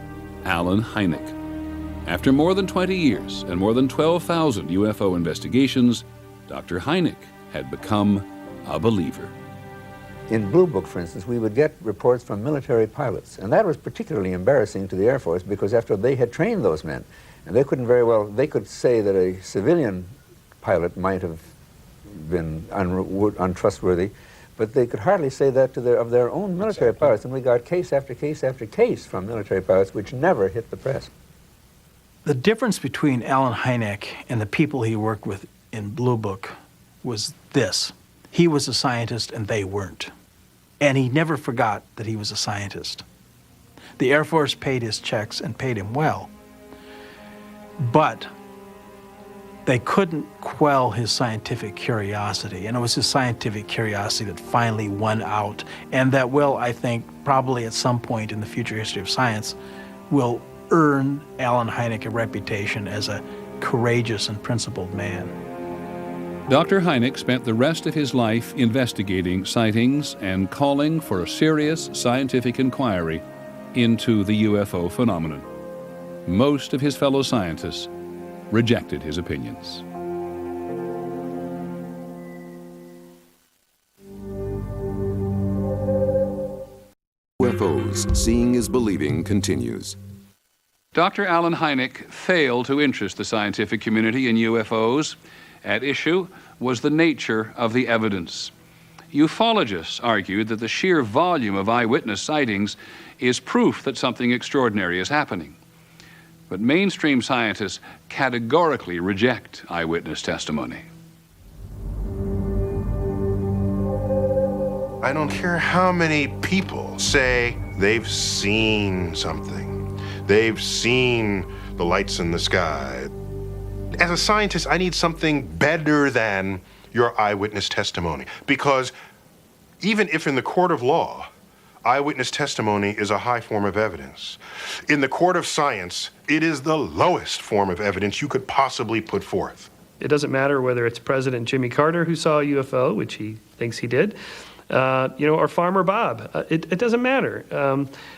S12: Alan Hynek. After more than 20 years and more than 12,000 UFO investigations, Dr. Hynek had become a believer.
S7: In Blue Book, for instance, we would get reports from military pilots, and that was particularly embarrassing to the Air Force because after they had trained those men, and they couldn't very well, they could say that a civilian pilot might have been untrustworthy, but they could hardly say that to of their own military pilots, and we got case after case after case from military pilots which never hit the press.
S20: The difference between Alan Hynek and the people he worked with in Blue Book was this. He was a scientist and they weren't. And he never forgot that he was a scientist. The Air Force paid his checks and paid him well, but they couldn't quell his scientific curiosity. And it was his scientific curiosity that finally won out, and that will, I think, probably at some point in the future history of science, will earn Alan Hynek a reputation as a courageous and principled man.
S12: Dr. Hynek spent the rest of his life investigating sightings and calling for a serious scientific inquiry into the UFO phenomenon. Most of his fellow scientists rejected his opinions.
S11: UFOs, seeing is believing, continues.
S12: Dr. Alan Hynek failed to interest the scientific community in UFOs. At issue was the nature of the evidence. Ufologists argued that the sheer volume of eyewitness sightings is proof that something extraordinary is happening. But mainstream scientists categorically reject eyewitness testimony.
S13: I don't care how many people say they've seen something. They've seen the lights in the sky. As a scientist, I need something better than your eyewitness testimony, because even if in the court of law, eyewitness testimony is a high form of evidence, in the court of science, it is the lowest form of evidence you could possibly put forth.
S14: It doesn't matter whether it's President Jimmy Carter who saw a UFO, which he thinks he did, or Farmer Bob. It doesn't matter.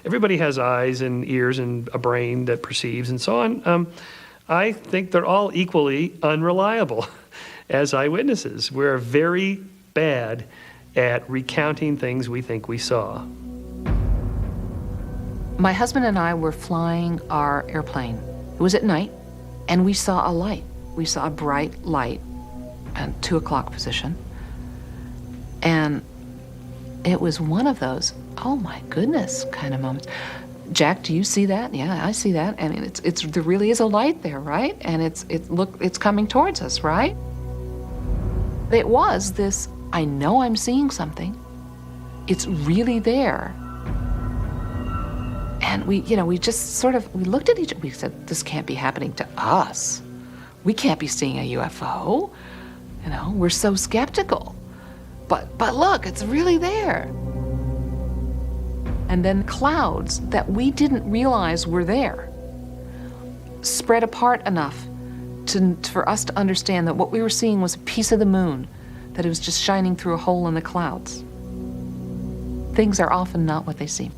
S14: Everybody has eyes and ears and a brain that perceives and so on. I think they're all equally unreliable as eyewitnesses. We're very bad at recounting things we think we saw.
S19: My husband and I were flying our airplane. It was at night, and we saw a light. We saw a bright light at 2 o'clock position. And it was one of those, oh my goodness, kind of moments. Jack, do you see that? Yeah, I see that. And there really is a light there, right? And it's coming towards us, right? It was this, I know I'm seeing something. It's really there. And we just sort of, we looked at each other, we said, this can't be happening to us. We can't be seeing a UFO. We're so skeptical. But look, it's really there. And then clouds that we didn't realize were there spread apart enough for us to understand that what we were seeing was a piece of the moon, that it was just shining through a hole in the clouds. Things are often not what they seem.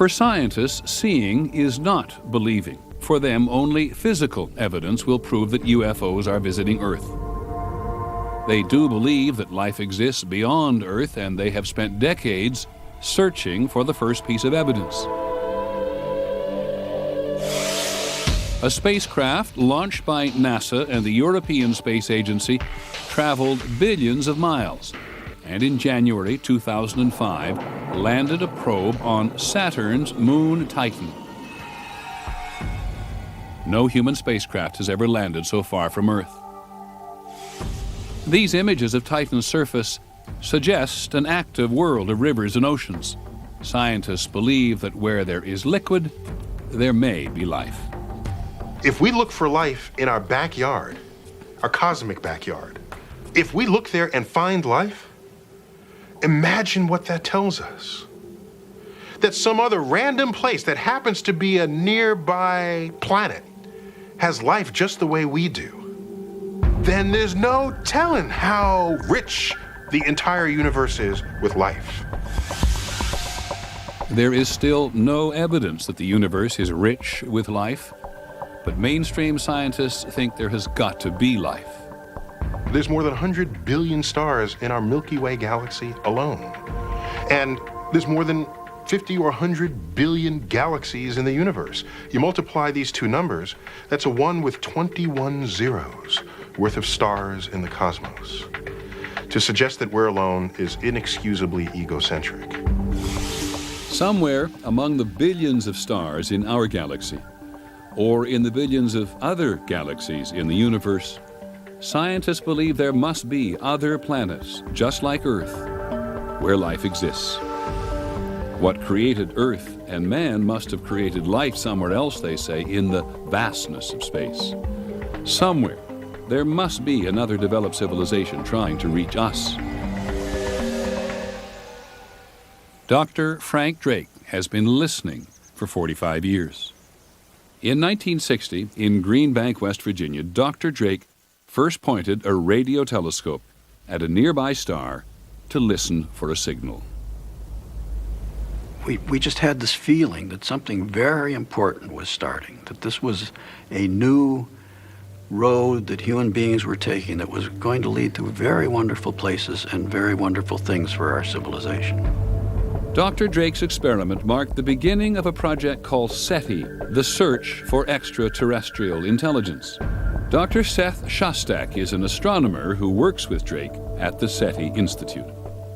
S12: For scientists, seeing is not believing. For them, only physical evidence will prove that UFOs are visiting Earth. They do believe that life exists beyond Earth, and they have spent decades searching for the first piece of evidence. A spacecraft launched by NASA and the European Space Agency traveled billions of miles, and in January 2005 landed a probe on Saturn's moon Titan. No human spacecraft has ever landed so far from Earth. These images of Titan's surface suggest an active world of rivers and oceans. Scientists believe that where there is liquid, there may be life.
S13: If we look for life in our backyard, our cosmic backyard, if we look there and find life, imagine what that tells us. That some other random place that happens to be a nearby planet has life just the way we do. Then there's no telling how rich the entire universe is with life.
S12: There is still no evidence that the universe is rich with life, but mainstream scientists think there has got to be life.
S13: There's more than 100 billion stars in our Milky Way galaxy alone. And there's more than 50 or 100 billion galaxies in the universe. You multiply these two numbers, that's a 1 with 21 zeros worth of stars in the cosmos. To suggest that we're alone is inexcusably egocentric.
S12: Somewhere among the billions of stars in our galaxy, or in the billions of other galaxies in the universe, scientists believe there must be other planets, just like Earth, where life exists. What created Earth and man must have created life somewhere else, they say, in the vastness of space. Somewhere, there must be another developed civilization trying to reach us. Dr. Frank Drake has been listening for 45 years. In 1960, in Green Bank, West Virginia, Dr. Drake first pointed a radio telescope at a nearby star to listen for a signal.
S15: We just had this feeling that something very important was starting, that this was a new road that human beings were taking that was going to lead to very wonderful places and very wonderful things for our civilization.
S12: Dr. Drake's experiment marked the beginning of a project called SETI, the Search for Extraterrestrial Intelligence. Dr. Seth Shostak is an astronomer who works with Drake at the SETI Institute.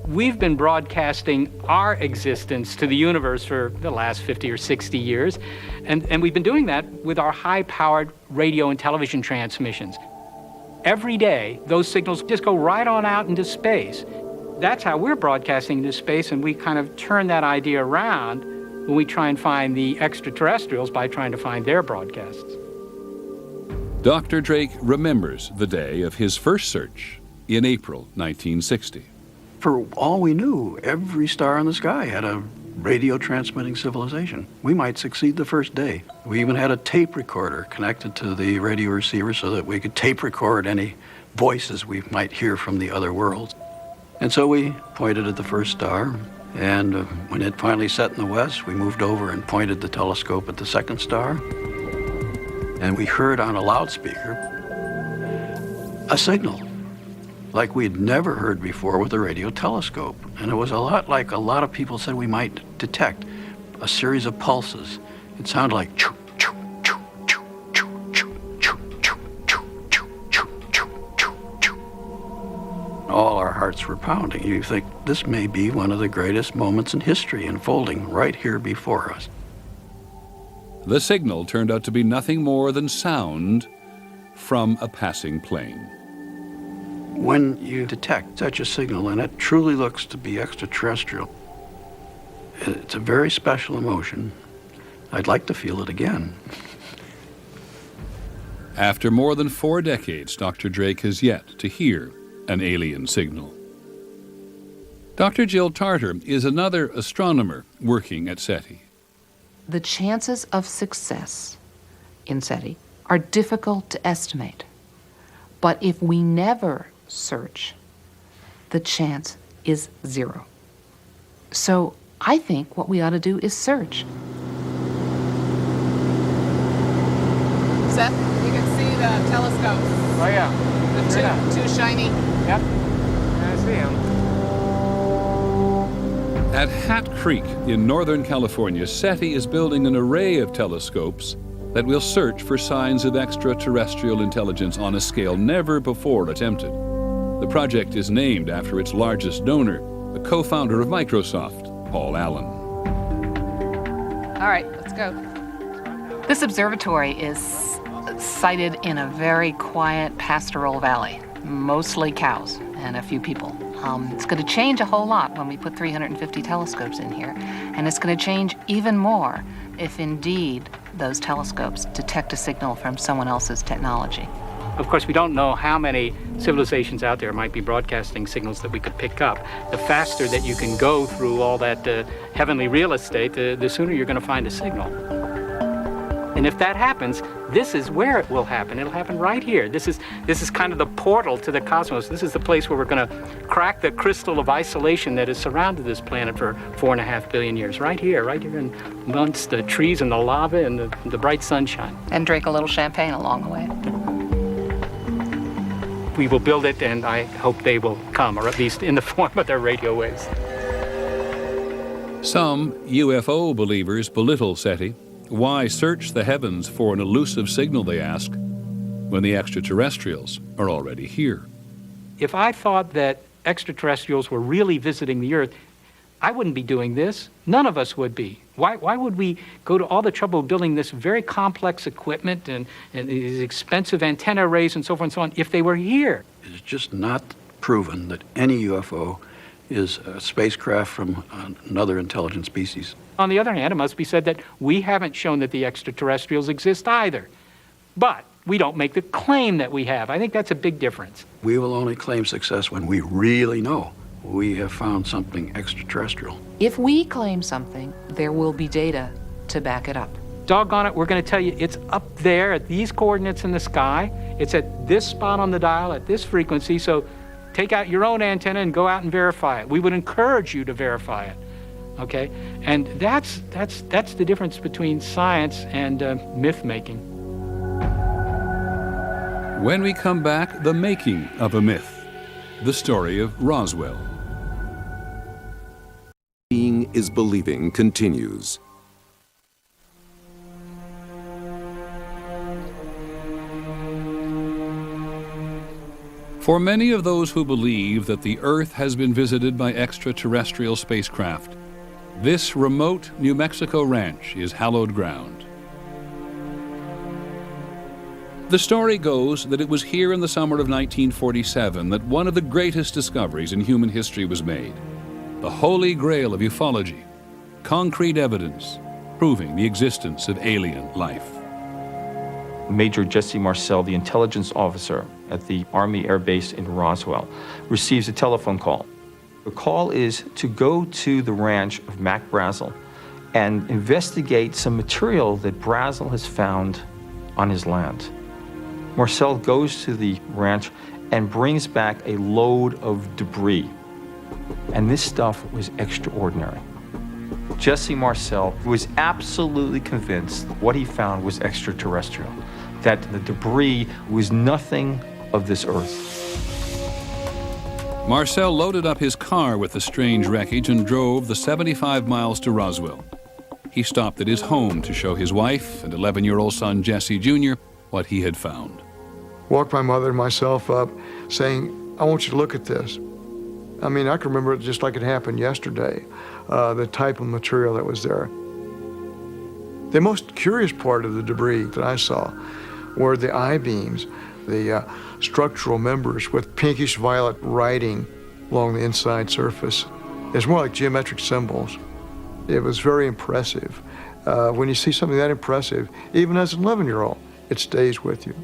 S18: We've been broadcasting our existence to the universe for the last 50 or 60 years, and we've been doing that with our high-powered radio and television transmissions. Every day, those signals just go right on out into space. That's how we're broadcasting into space, and we kind of turn that idea around when we try and find the extraterrestrials by trying to find their broadcasts.
S12: Dr. Drake remembers the day of his first search in April 1960.
S15: For all we knew, every star in the sky had a radio transmitting civilization. We might succeed the first day. We even had a tape recorder connected to the radio receiver so that we could tape record any voices we might hear from the other worlds. And so we pointed at the first star, and when it finally set in the west, we moved over and pointed the telescope at the second star. And we heard on a loudspeaker a signal like we'd never heard before with a radio telescope. And it was a lot like a lot of people said we might detect, a series of pulses. It sounded like choo, choo, choo, choo, choo, choo, choo, choo, choo, choo, choo, choo, choo. All our hearts were pounding. You think, this may be one of the greatest moments in history unfolding right here before us.
S12: The signal turned out to be nothing more than sound from a passing plane.
S15: When you detect such a signal, and it truly looks to be extraterrestrial, it's a very special emotion. I'd like to feel it again.
S12: After more than 4 decades, Dr. Drake has yet to hear an alien signal. Dr. Jill Tarter is another astronomer working at SETI.
S19: The chances of success in SETI are difficult to estimate. But if we never search, the chance is 0. So I think what we ought to do is search.
S3: Seth, you can see the telescopes.
S8: Oh, yeah.
S3: The two shiny.
S8: Yep. I see them.
S12: At Hat Creek in Northern California, SETI is building an array of telescopes that will search for signs of extraterrestrial intelligence on a scale never before attempted. The project is named after its largest donor, the co-founder of Microsoft, Paul Allen.
S3: All right, let's go.
S19: This observatory is sited in a very quiet pastoral valley, mostly cows and a few people. It's going to change a whole lot when we put 350 telescopes in here, and it's going to change even more if indeed those telescopes detect a signal from someone else's technology.
S18: Of course, we don't know how many civilizations out there might be broadcasting signals that we could pick up. The faster that you can go through all that heavenly real estate, the sooner you're going to find a signal. And if that happens, this is where it will happen. It'll happen right here. This is kind of the portal to the cosmos. This is the place where we're going to crack the crystal of isolation that has surrounded this planet for 4.5 billion years. Right here amongst the trees and the lava and the bright sunshine.
S19: And drink a little champagne along the way.
S18: We will build it, and I hope they will come, or at least in the form of their radio waves.
S12: Some UFO believers belittle SETI. Why search the heavens for an elusive signal, they ask, when the extraterrestrials are already here?
S18: If I thought that extraterrestrials were really visiting the Earth, I wouldn't be doing this. None of us would be. Why would we go to all the trouble of building this very complex equipment and these expensive antenna arrays and so forth and so on if they were here?
S15: It's just not proven that any UFO is a spacecraft from another intelligent species.
S18: On the other hand, it must be said that we haven't shown that the extraterrestrials exist either. But we don't make the claim that we have. I think that's a big difference.
S15: We will only claim success when we really know we have found something extraterrestrial.
S19: If we claim something, there will be data to back it up.
S18: Doggone it, we're going to tell you it's up there at these coordinates in the sky. It's at this spot on the dial at this frequency, so take out your own antenna and go out and verify it. We would encourage you to verify it, okay? And that's the difference between science and myth-making.
S12: When we come back, the making of a myth, the story of Roswell.
S11: Seeing is Believing continues.
S12: For many of those who believe that the Earth has been visited by extraterrestrial spacecraft, this remote New Mexico ranch is hallowed ground. The story goes that it was here in the summer of 1947 that one of the greatest discoveries in human history was made. The holy grail of ufology, concrete evidence proving the existence of alien life.
S1: Major Jesse Marcel, the intelligence officer at the Army Air Base in Roswell, receives a telephone call. The call is to go to the ranch of Mac Brazel and investigate some material that Brazel has found on his land. Marcel goes to the ranch and brings back a load of debris. And this stuff was extraordinary. Jesse Marcel was absolutely convinced what he found was extraterrestrial, that the debris was nothing of this earth.
S12: Marcel loaded up his car with the strange wreckage and drove the 75 miles to Roswell. He stopped at his home to show his wife and 11-year-old son Jesse Jr. what he had found.
S21: Walked my mother and myself up saying, I want you to look at this. I mean, I can remember it just like it happened yesterday, the type of material that was there. The most curious part of the debris that I saw were the I-beams, the structural members with pinkish violet writing along the inside surface. It's more like geometric symbols. It was very impressive. When you see something that impressive, even as an 11-year-old, it stays with you.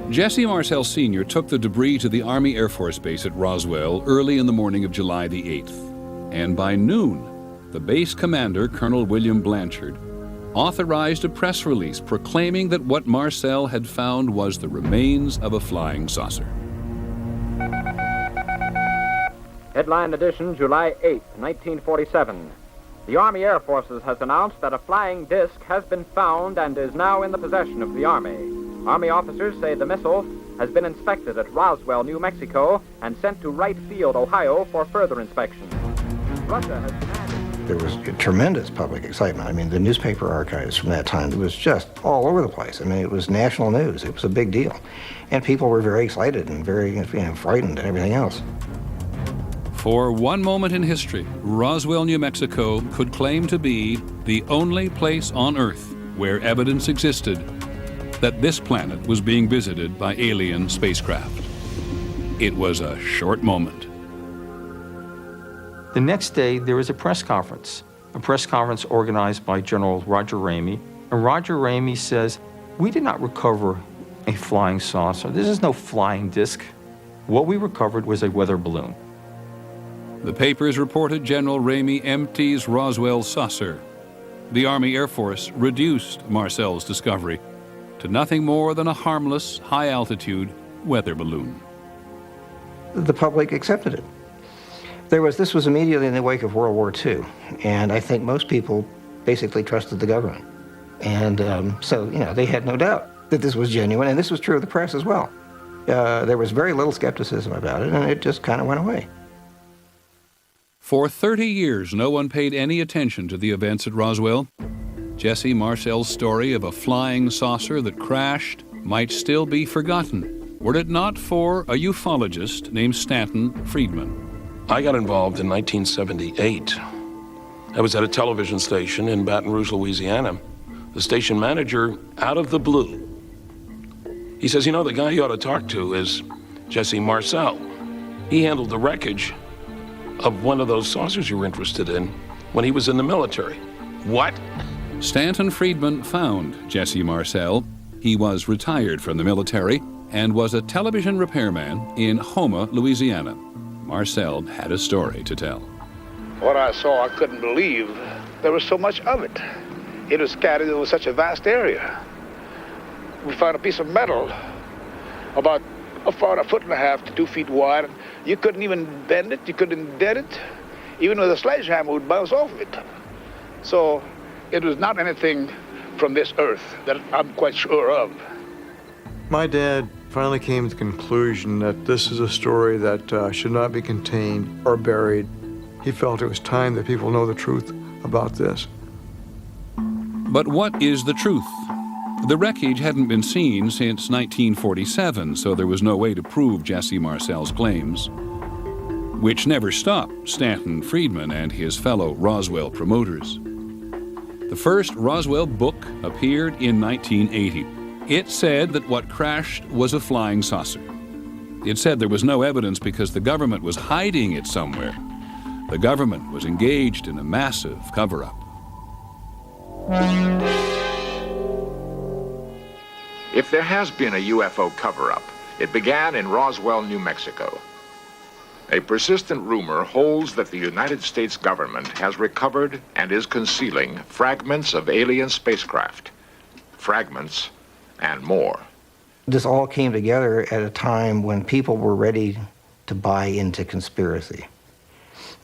S12: Jesse Marcel Sr. took the debris to the Army Air Force Base at Roswell early in the morning of July the 8th. And by noon, the base commander, Colonel William Blanchard, authorized a press release proclaiming that what Marcel had found was the remains of a flying saucer.
S2: Headline edition, July 8, 1947. The Army Air Forces has announced that a flying disc has been found and is now in the possession of the Army. Army officers say the missile has been inspected at Roswell, New Mexico, and sent to Wright Field, Ohio, for further inspection. Russia has demanded...
S5: There was tremendous public excitement. I mean, the newspaper archives from that time, it was just all over the place. I mean, it was national news. It was a big deal. And people were very excited and very frightened and everything else.
S12: For one moment in history, Roswell, New Mexico could claim to be the only place on Earth where evidence existed that this planet was being visited by alien spacecraft. It was a short moment.
S1: The next day, there is a press conference organized by General Roger Ramey. And Roger Ramey says, "We did not recover a flying saucer. This is no flying disc. What we recovered was a weather balloon."
S12: The papers reported General Ramey empties Roswell saucer. The Army Air Force reduced Marcel's discovery to nothing more than a harmless, high-altitude weather balloon.
S5: The public accepted it. This was immediately in the wake of World War II, and I think most people basically trusted the government. And so, they had no doubt that this was genuine, and this was true of the press as well. There was very little skepticism about it, and it just kind of went away.
S12: For 30 years, no one paid any attention to the events at Roswell. Jesse Marcel's story of a flying saucer that crashed might still be forgotten, were it not for a ufologist named Stanton Friedman.
S22: I got involved in 1978. I was at a television station in Baton Rouge, Louisiana. The station manager, out of the blue, he says, "The guy you ought to talk to is Jesse Marcel. He handled the wreckage of one of those saucers you were interested in when he was in the military." What?
S12: Stanton Friedman found Jesse Marcel. He was retired from the military and was a television repairman in Houma, Louisiana. Marcel had a story to tell.
S24: What I saw, I couldn't believe there was so much of it. It was scattered over such a vast area. We found a piece of metal about a foot and a half to 2 feet wide. You couldn't even bend it, you couldn't dent it. Even with a sledgehammer would bounce off of it. So it was not anything from this earth that I'm quite sure of.
S21: My dad finally came to the conclusion that this is a story that should not be contained or buried. He felt it was time that people know the truth about this.
S12: But what is the truth? The wreckage hadn't been seen since 1947, so there was no way to prove Jesse Marcel's claims, which never stopped Stanton Friedman and his fellow Roswell promoters. The first Roswell book appeared in 1980. It said that what crashed was a flying saucer. It said there was no evidence because the government was hiding it somewhere. The government was engaged in a massive cover-up.
S25: If there has been a UFO cover-up, it began in Roswell, New Mexico. A persistent rumor holds that the United States government has recovered and is concealing fragments of alien spacecraft. Fragments and more.
S5: This all came together at a time when people were ready to buy into conspiracy.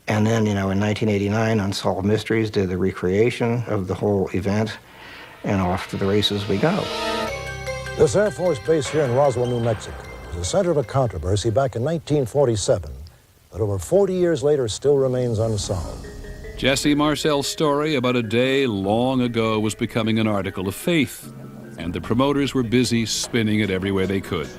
S5: And then, in 1989, Unsolved Mysteries did the recreation of the whole event, and off to the races we go.
S26: This Air Force base here in Roswell, New Mexico, was the center of a controversy back in 1947 that over 40 years later still remains unsolved.
S12: Jesse Marcel's story about a day long ago was becoming an article of faith, and the promoters were busy spinning it every way they could.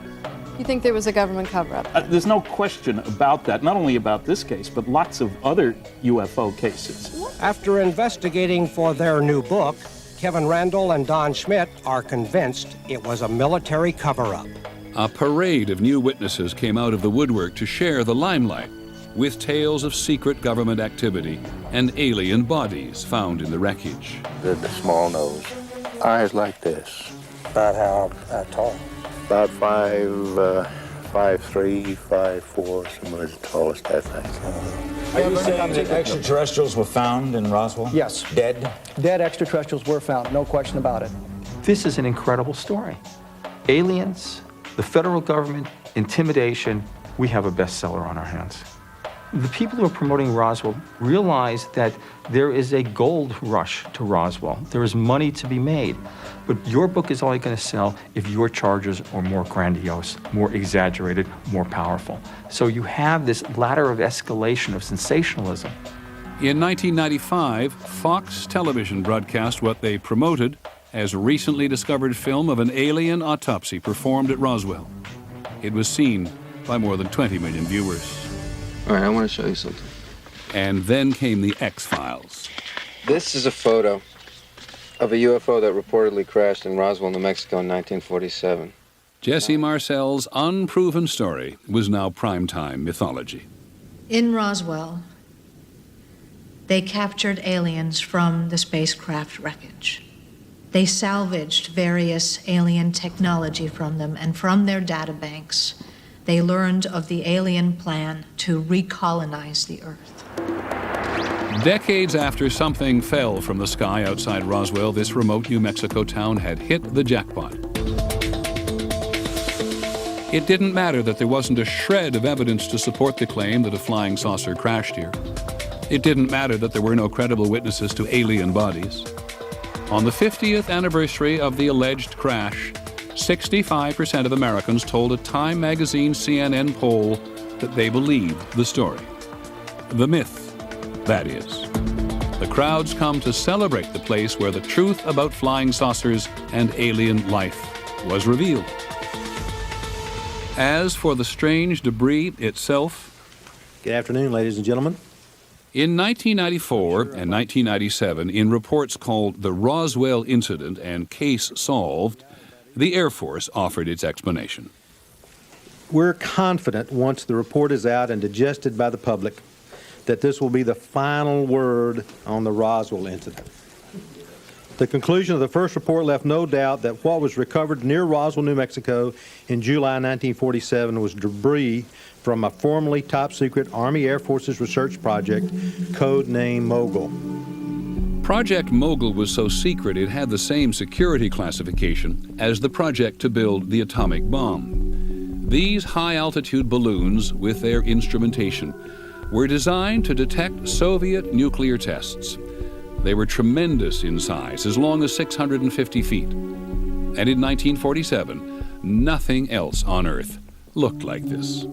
S27: You think there was a government cover-up?
S28: There's no question about that, not only about this case, but lots of other UFO cases.
S29: After investigating for their new book, Kevin Randall and Don Schmidt are convinced it was a military cover-up.
S12: A parade of new witnesses came out of the woodwork to share the limelight with tales of secret government activity and alien bodies found in the wreckage.
S26: The small nose, eyes like this. About how tall? About 5'3", 5'4", somewhere the tallest, I think.
S30: Are you saying that extraterrestrials were found in Roswell?
S31: Yes.
S30: Dead?
S31: Dead extraterrestrials were found, no question about it.
S1: This is an incredible story. Aliens, the federal government, intimidation, we have a bestseller on our hands. The people who are promoting Roswell realize that there is a gold rush to Roswell. There is money to be made. But your book is only going to sell if your charges are more grandiose, more exaggerated, more powerful. So you have this ladder of escalation of sensationalism.
S12: In 1995, Fox Television broadcast what they promoted as recently discovered film of an alien autopsy performed at Roswell. It was seen by more than 20 million viewers.
S4: All right, I want to show you something.
S12: And then came the X-Files.
S4: This is a photo of a UFO that reportedly crashed in Roswell, New Mexico in 1947.
S12: Jesse Marcel's unproven story was now primetime mythology.
S6: In Roswell, they captured aliens from the spacecraft wreckage. They salvaged various alien technology from them, and from their databanks, they learned of the alien plan to recolonize the Earth.
S12: Decades after something fell from the sky outside Roswell, this remote New Mexico town had hit the jackpot. It didn't matter that there wasn't a shred of evidence to support the claim that a flying saucer crashed here. It didn't matter that there were no credible witnesses to alien bodies. On the 50th anniversary of the alleged crash, 65% of Americans told a Time magazine CNN poll that they believed the story. The myth, that is. The crowds come to celebrate the place where the truth about flying saucers and alien life was revealed. As for the strange debris itself...
S7: Good afternoon, ladies and gentlemen.
S12: In 1994 and 1997, in reports called the Roswell Incident and Case Solved, the Air Force offered its explanation.
S7: We're confident once the report is out and digested by the public that this will be the final word on the Roswell incident. The conclusion of the first report left no doubt that what was recovered near Roswell, New Mexico in July 1947 was debris from a formerly top-secret Army Air Forces research project, codenamed Mogul.
S12: Project Mogul was so secret it had the same security classification as the project to build the atomic bomb. These high-altitude balloons, with their instrumentation, were designed to detect Soviet nuclear tests. They were tremendous in size, as long as 650 feet. And in 1947, nothing else on Earth looked like this.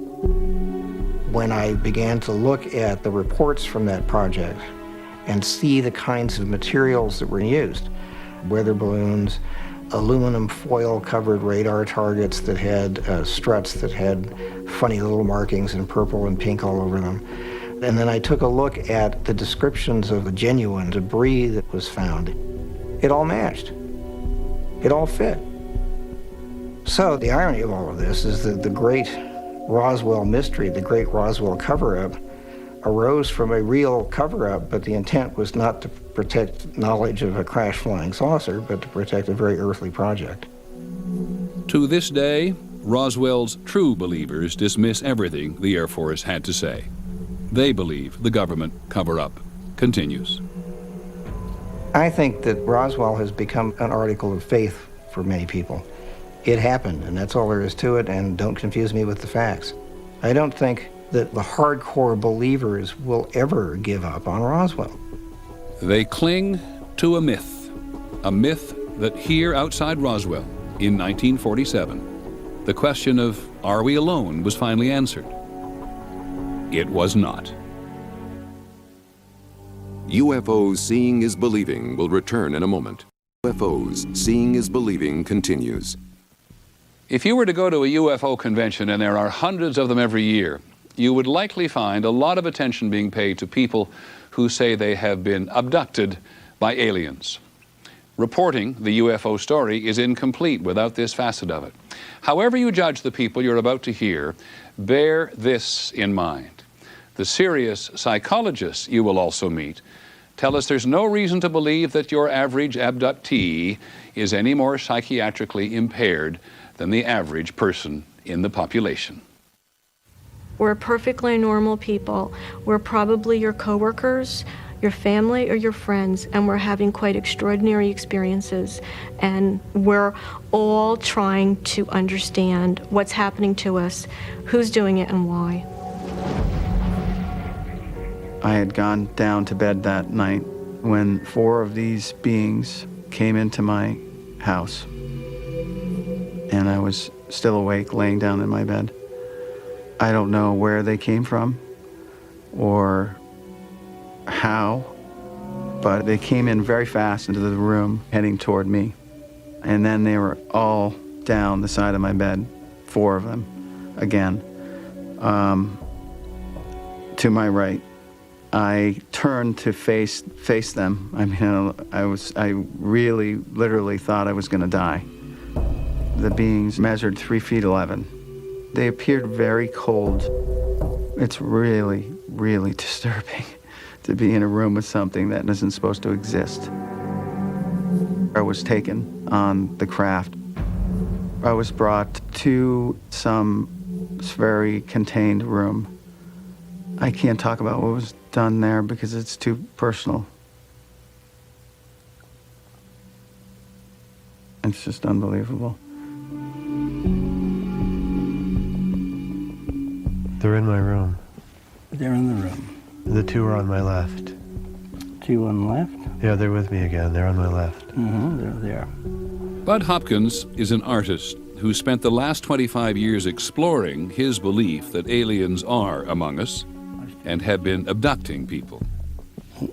S5: When I began to look at the reports from that project and see the kinds of materials that were used, weather balloons, aluminum foil-covered radar targets that had struts that had funny little markings in purple and pink all over them. And then I took a look at the descriptions of the genuine debris that was found. It all matched. It all fit. So the irony of all of this is that the great Roswell mystery, the great Roswell cover-up, arose from a real cover-up, but the intent was not to protect knowledge of a crash flying saucer, but to protect a very earthly project.
S12: To this day, Roswell's true believers dismiss everything the Air Force had to say. They believe the government cover-up continues.
S5: I think that Roswell has become an article of faith for many people. It happened, and that's all there is to it, and don't confuse me with the facts. I don't think that the hardcore believers will ever give up on Roswell.
S12: They cling to a myth that here outside Roswell in 1947, the question of are we alone was finally answered. It was not.
S11: UFOs Seeing is Believing will return in a moment. UFOs Seeing is Believing continues.
S12: If you were to go to a UFO convention, and there are hundreds of them every year, you would likely find a lot of attention being paid to people who say they have been abducted by aliens. Reporting the UFO story is incomplete without this facet of it. However you judge the people you're about to hear, bear this in mind. The serious psychologists you will also meet tell us there's no reason to believe that your average abductee is any more psychiatrically impaired than the average person in the population.
S9: We're perfectly normal people. We're probably your coworkers, your family, or your friends, and we're having quite extraordinary experiences. And we're all trying to understand what's happening to us, who's doing it, and why.
S3: I had gone down to bed that night when 4 of these beings came into my house. And I was still awake, laying down in my bed. I don't know where they came from or how, but they came in very fast into the room, heading toward me. And then they were all down the side of my bed, 4 of them, again, to my right. I turned to face them. I mean, I really, literally thought I was going to die. The beings measured 3 feet 11. They appeared very cold. It's really, really disturbing to be in a room with something that isn't supposed to exist. I was taken on the craft. I was brought to some very contained room. I can't talk about what was done there because it's too personal. It's just unbelievable.
S8: They're in my room.
S10: They're in the room.
S8: The 2 are on my left.
S10: 2 on the left?
S8: Yeah, they're with me again. They're on my left.
S10: They're there.
S12: Bud Hopkins is an artist who spent the last 25 years exploring his belief that aliens are among us and have been abducting people.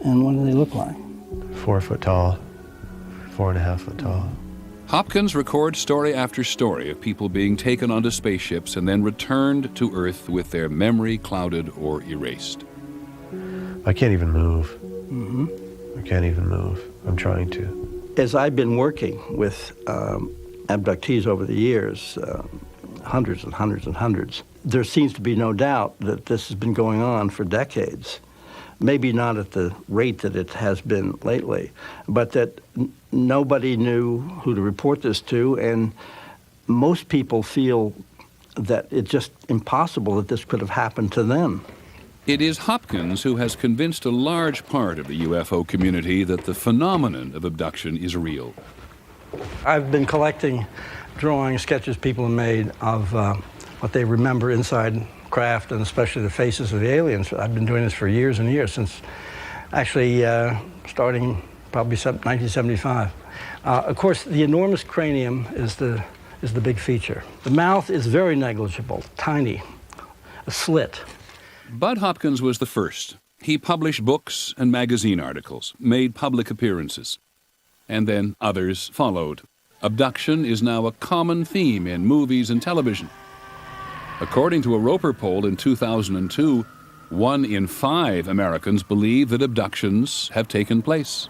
S10: And what do they look like?
S8: 4 foot tall, 4.5 foot tall.
S12: Hopkins records story after story of people being taken onto spaceships and then returned to Earth with their memory clouded or erased.
S8: I can't even move. I can't even move. I'm trying to.
S29: As I've been working with abductees over the years, hundreds and hundreds and hundreds, there seems to be no doubt that this has been going on for decades. Maybe not at the rate that it has been lately, but that nobody knew who to report this to, and most people feel that it's just impossible that this could have happened to them.
S12: It is Hopkins who has convinced a large part of the UFO community that the phenomenon of abduction is real.
S29: I've been collecting drawings, sketches people have made of what they remember inside craft, and especially the faces of the aliens. I've been doing this for years and years, since actually starting probably 1975. Of course, the enormous cranium is the big feature. The mouth is very negligible, tiny, a slit.
S12: Bud Hopkins was the first. He published books and magazine articles, made public appearances, and then others followed. Abduction is now a common theme in movies and television. According to a Roper poll in 2002, 1 in 5 Americans believe that abductions have taken place.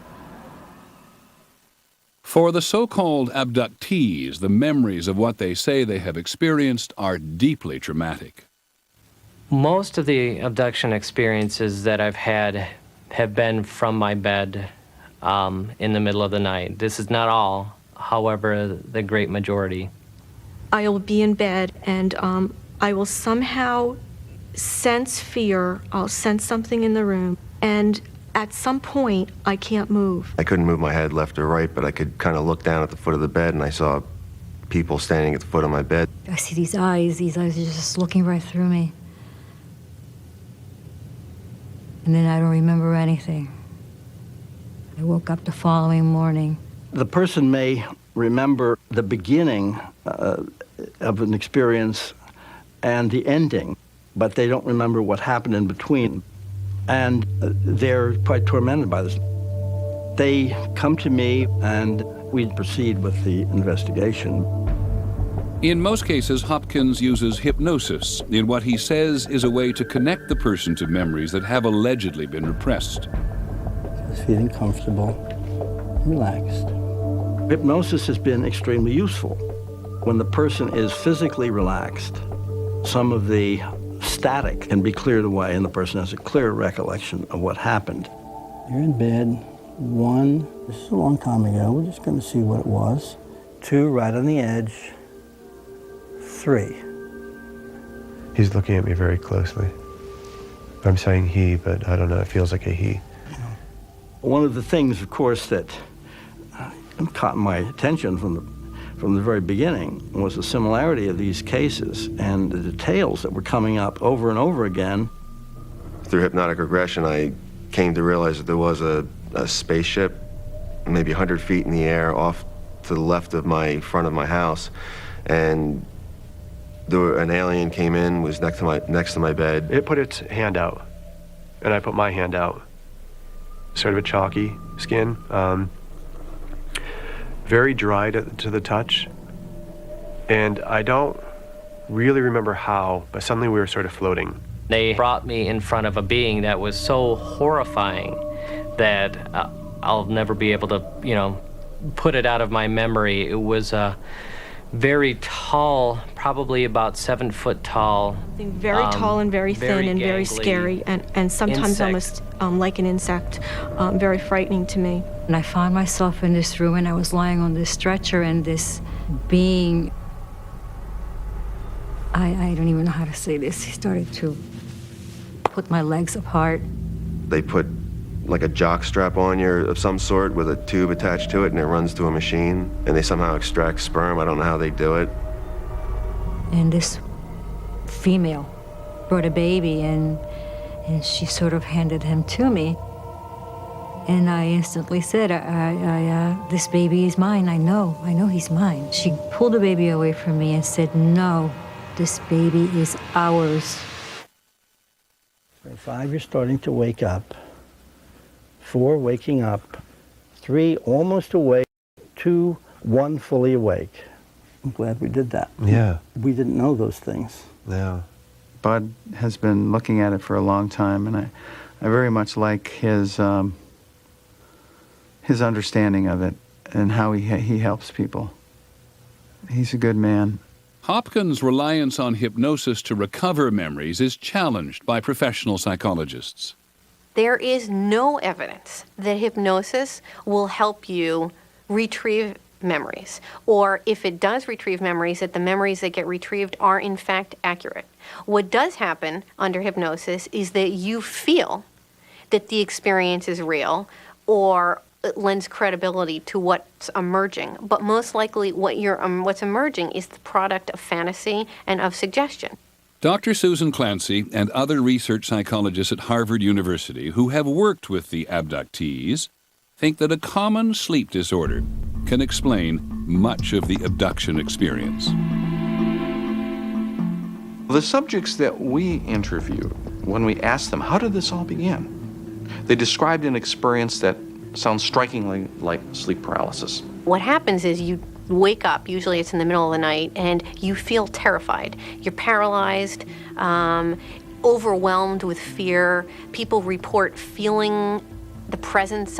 S12: For the so-called abductees, the memories of what they say they have experienced are deeply traumatic.
S13: Most of the abduction experiences that I've had have been from my bed in the middle of the night. This is not all, however, the great majority.
S9: I will be in bed and I will somehow sense fear. I'll sense something in the room, and at some point, I can't move.
S14: I couldn't move my head left or right, but I could kind of look down at the foot of the bed, and I saw people standing at the foot of my bed.
S15: I see these eyes are just looking right through me. And then I don't remember anything. I woke up the following morning.
S29: The person may remember the beginning of an experience and the ending, but they don't remember what happened in between. And they're quite tormented by this. They come to me and we proceed with the investigation.
S12: In most cases, Hopkins uses hypnosis in what he says is a way to connect the person to memories that have allegedly been repressed.
S10: Just feeling comfortable, relaxed.
S29: Hypnosis has been extremely useful. When the person is physically relaxed, some of the static can be cleared away and the person has a clear recollection of what happened.
S10: You're in bed. 1, this is a long time ago. We're just going to see what it was. 2, right on the edge. 3.
S8: He's looking at me very closely. I'm saying he, but I don't know, it feels like a he.
S29: One of the things, of course, that caught my attention from the very beginning was the similarity of these cases and the details that were coming up over and over again.
S14: Through hypnotic regression, I came to realize that there was a spaceship, maybe 100 feet in the air off to the left of front of my house, and an alien came in, was next to my bed.
S8: It put its hand out, and I put my hand out. Sort of a chalky skin, very dry to the touch, and I don't really remember how, but suddenly we were sort of floating.
S13: They brought me in front of a being that was so horrifying that I'll never be able to, put it out of my memory. It was a very tall, probably about 7 foot tall.
S9: Very tall and very thin and very scary, and sometimes
S13: insect.
S9: almost like an insect, very frightening to me.
S15: And I found myself in this room, and I was lying on this stretcher, and this being, I don't even know how to say this, he started to put my legs apart.
S14: They put like a jock strap on you of some sort with a tube attached to it, and it runs to a machine, and they somehow extract sperm. I don't know how they do it.
S15: And this female brought a baby, and she sort of handed him to me. And I instantly said, this baby is mine. I know he's mine. She pulled the baby away from me and said, no, this baby is ours.
S10: 5, you're starting to wake up. 4, waking up. 3, almost awake. 2, 1, fully awake. I'm glad we did that.
S8: Yeah.
S10: We didn't know those things.
S8: Yeah.
S3: Bud has been looking at it for a long time, and I very much like his understanding of it and how he helps people. He's a good man.
S12: Hopkins' reliance on hypnosis to recover memories is challenged by professional psychologists.
S2: There is no evidence that hypnosis will help you retrieve memories, or if it does retrieve memories, that the memories that get retrieved are in fact accurate. What does happen under hypnosis is that you feel that the experience is real, or it lends credibility to what's emerging, but most likely what's emerging is the product of fantasy and of suggestion.
S12: Dr. Susan Clancy and other research psychologists at Harvard University who have worked with the abductees think that a common sleep disorder can explain much of the abduction experience.
S16: The subjects that we interviewed, when we asked them, how did this all begin? They described an experience that sounds strikingly like sleep paralysis.
S2: What happens is you wake up, usually it's in the middle of the night, and you feel terrified. You're paralyzed, overwhelmed with fear. People report feeling the presence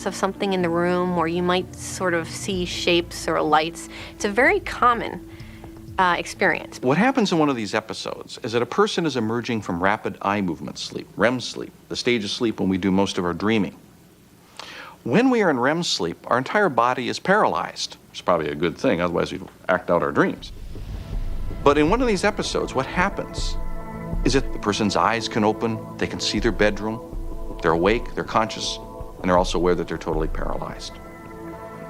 S2: of something in the room, or you might sort of see shapes or lights. It's a very common experience.
S16: What happens in one of these episodes is that a person is emerging from rapid eye movement sleep, REM sleep, the stage of sleep when we do most of our dreaming. When we are in REM sleep, our entire body is paralyzed. It's probably a good thing, otherwise we'd act out our dreams. But in one of these episodes, what happens is that the person's eyes can open, they can see their bedroom, they're awake, they're conscious, and they're also aware that they're totally paralyzed.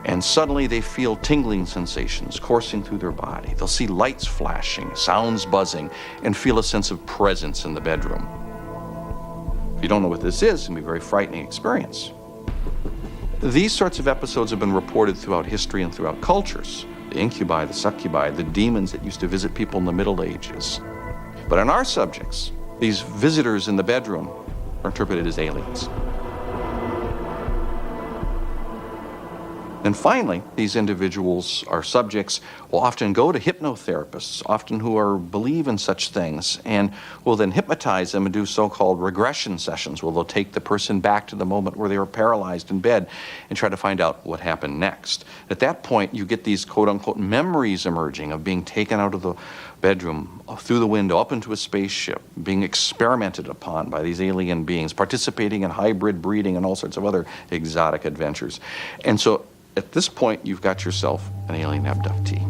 S16: And suddenly they feel tingling sensations coursing through their body. They'll see lights flashing, sounds buzzing, and feel a sense of presence in the bedroom. If you don't know what this is, it can be a very frightening experience. These sorts of episodes have been reported throughout history and throughout cultures. The incubi, the succubi, the demons that used to visit people in the Middle Ages. But in our subjects, these visitors in the bedroom are interpreted as aliens. And finally, these individuals, our subjects, will often go to hypnotherapists, often who believe in such things, and will then hypnotize them and do so-called regression sessions, where they'll take the person back to the moment where they were paralyzed in bed and try to find out what happened next. At that point, you get these quote-unquote memories emerging of being taken out of the bedroom, through the window, up into a spaceship, being experimented upon by these alien beings, participating in hybrid breeding and all sorts of other exotic adventures. And so at this point, you've got yourself an alien abductee.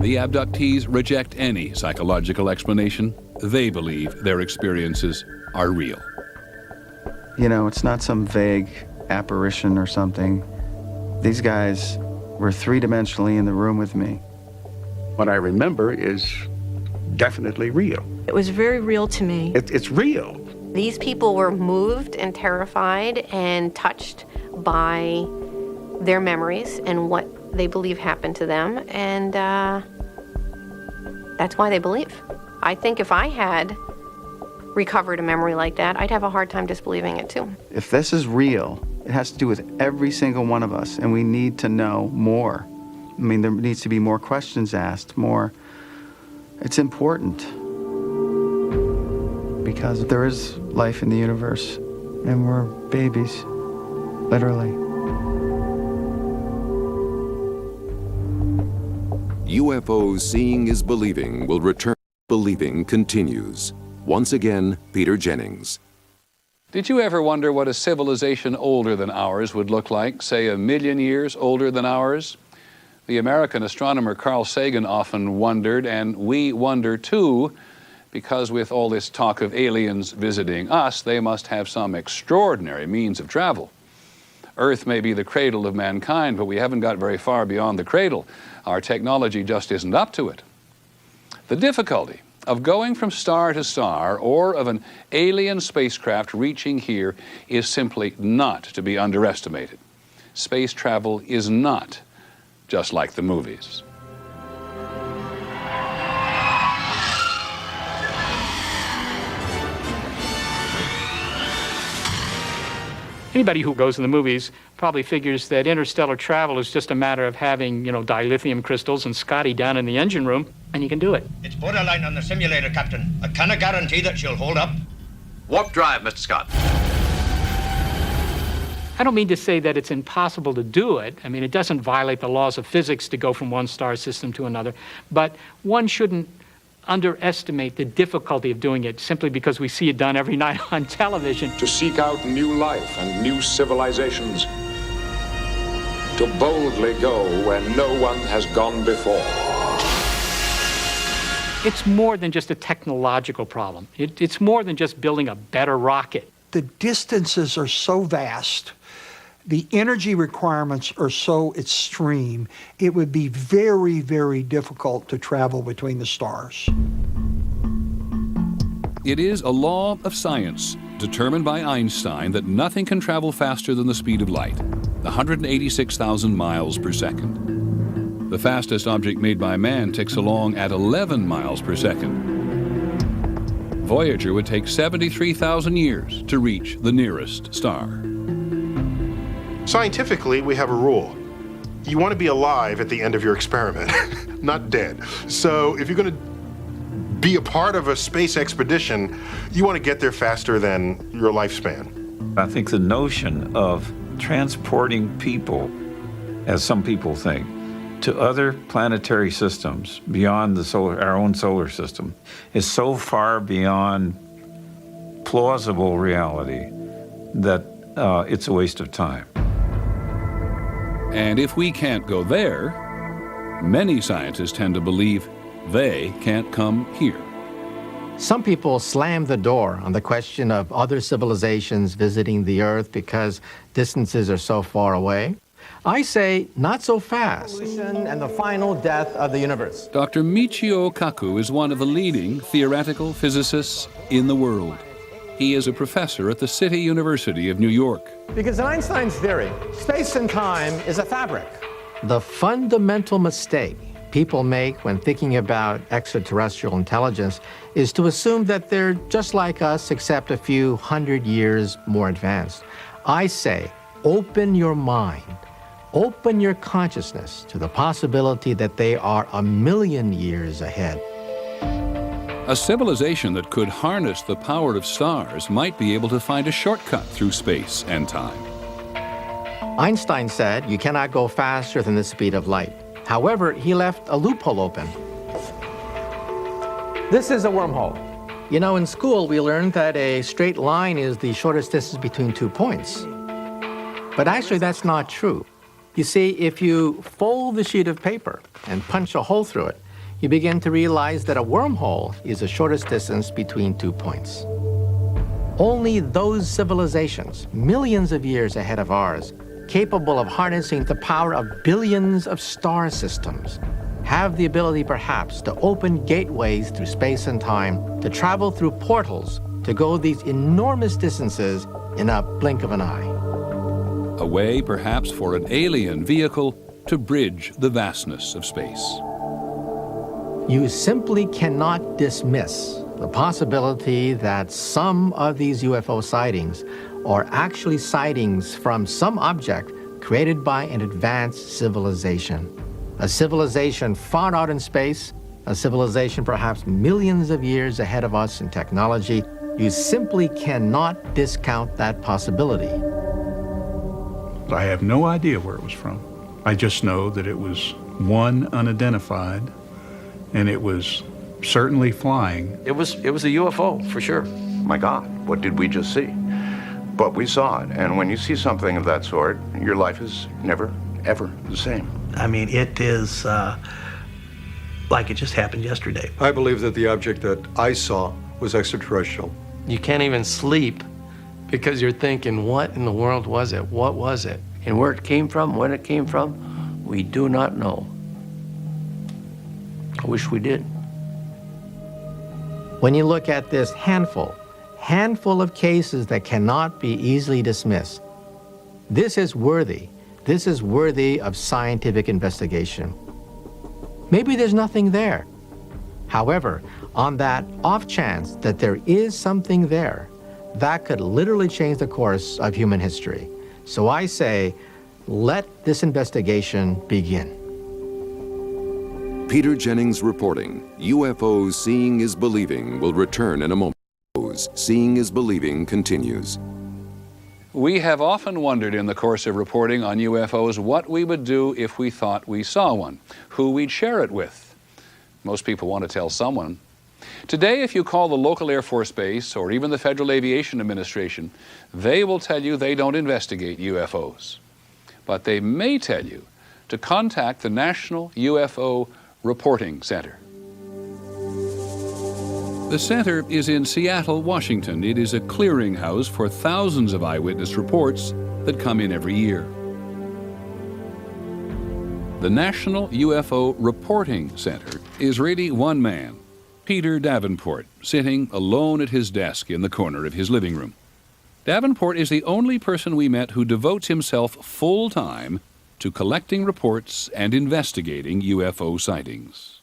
S12: The abductees reject any psychological explanation. They believe their experiences are real.
S3: You know, it's not some vague apparition or something. These guys were three-dimensionally in the room with me.
S17: What I remember is definitely real.
S9: It was very real to me.
S17: It's real.
S2: These people were moved and terrified and touched by their memories and what they believe happened to them, and that's why they believe. I think if I had recovered a memory like that, I'd have a hard time disbelieving it too.
S3: If this is real, it has to do with every single one of us, and we need to know more. I mean, there needs to be more questions asked, more. It's important because there is life in the universe, and we're babies, literally.
S11: UFOs Seeing is Believing will return. Believing continues. Once again, Peter Jennings.
S12: Did you ever wonder what a civilization older than ours would look like, say 1 million years older than ours? The American astronomer Carl Sagan often wondered, and we wonder too, because with all this talk of aliens visiting us, they must have some extraordinary means of travel. Earth may be the cradle of mankind, but we haven't got very far beyond the cradle. Our technology just isn't up to it. The difficulty of going from star to star or of an alien spacecraft reaching here is simply not to be underestimated. Space travel is not just like the movies.
S1: Anybody who goes in the movies probably figures that interstellar travel is just a matter of having, dilithium crystals and Scotty down in the engine room, and you can do it.
S17: It's borderline on the simulator, Captain. I cannot guarantee that she'll hold up.
S18: Warp drive, Mr. Scott.
S1: I don't mean to say that it's impossible to do it. I mean, it doesn't violate the laws of physics to go from one star system to another, but one shouldn't underestimate the difficulty of doing it simply because we see it done every night on television.
S19: To seek out new life and new civilizations. To boldly go where no one has gone before.
S1: It's more than just a technological problem. It's more than just building a better rocket.
S20: The distances are so vast. The energy requirements are so extreme, it would be very, very difficult to travel between the stars.
S12: It is a law of science, determined by Einstein, that nothing can travel faster than the speed of light, 186,000 miles per second. The fastest object made by man ticks along at 11 miles per second. Voyager would take 73,000 years to reach the nearest star.
S21: Scientifically, we have a rule. You want to be alive at the end of your experiment, not dead. So if you're going to be a part of a space expedition, you want to get there faster than your lifespan.
S22: I think the notion of transporting people, as some people think, to other planetary systems beyond our own solar system is so far beyond plausible reality that it's a waste of time.
S12: And if we can't go there, many scientists tend to believe they can't come here.
S23: Some people slam the door on the question of other civilizations visiting the Earth because distances are so far away. I say, not so fast. Evolution and the final death of the universe.
S12: Dr. Michio Kaku is one of the leading theoretical physicists in the world. He is a professor at the City University of New York.
S23: Because in Einstein's theory, space and time is a fabric. The fundamental mistake people make when thinking about extraterrestrial intelligence is to assume that they're just like us, except a few 100 years more advanced. I say, open your mind, open your consciousness to the possibility that they are 1,000,000 years ahead.
S12: A civilization that could harness the power of stars might be able to find a shortcut through space and time.
S23: Einstein said you cannot go faster than the speed of light. However, he left a loophole open. This is a wormhole. You know, in school, we learned that a straight line is the shortest distance between 2 points. But actually, that's not true. You see, if you fold the sheet of paper and punch a hole through it, you begin to realize that a wormhole is the shortest distance between 2 points. Only those civilizations, millions of years ahead of ours, capable of harnessing the power of billions of star systems, have the ability perhaps to open gateways through space and time, to travel through portals to go these enormous distances in a blink of an eye.
S12: A way, perhaps, for an alien vehicle to bridge the vastness of space.
S23: You simply cannot dismiss the possibility that some of these UFO sightings are actually sightings from some object created by an advanced civilization. A civilization far out in space, a civilization perhaps millions of years ahead of us in technology. You simply cannot discount that possibility.
S4: I have no idea where it was from. I just know that it was one unidentified, and it was certainly flying.
S5: It was a UFO, for sure. My God, what did we just see? But we saw it, and when you see something of that sort, your life is never, ever the same.
S6: I mean, it is like it just happened yesterday.
S7: I believe that the object that I saw was extraterrestrial.
S24: You can't even sleep because you're thinking, what in the world was it? What was it? And where it came from, when it came from, we do not know. I wish we did.
S23: When you look at this handful of cases that cannot be easily dismissed, this is worthy of scientific investigation. Maybe there's nothing there. However, on that off chance that there is something there, that could literally change the course of human history. So I say, let this investigation begin.
S11: Peter Jennings reporting, UFOs Seeing is Believing will return in a moment. Seeing is Believing continues.
S12: We have often wondered in the course of reporting on UFOs what we would do if we thought we saw one, who we'd share it with. Most people want to tell someone. Today, if you call the local Air Force Base or even the Federal Aviation Administration, they will tell you they don't investigate UFOs. But they may tell you to contact the National UFO Reporting Center. The center is in Seattle, Washington. It is a clearinghouse for thousands of eyewitness reports that come in every year. The National UFO Reporting Center is really one man, Peter Davenport, sitting alone at his desk in the corner of his living room. Davenport is the only person we met who devotes himself full-time to collecting reports and investigating UFO sightings.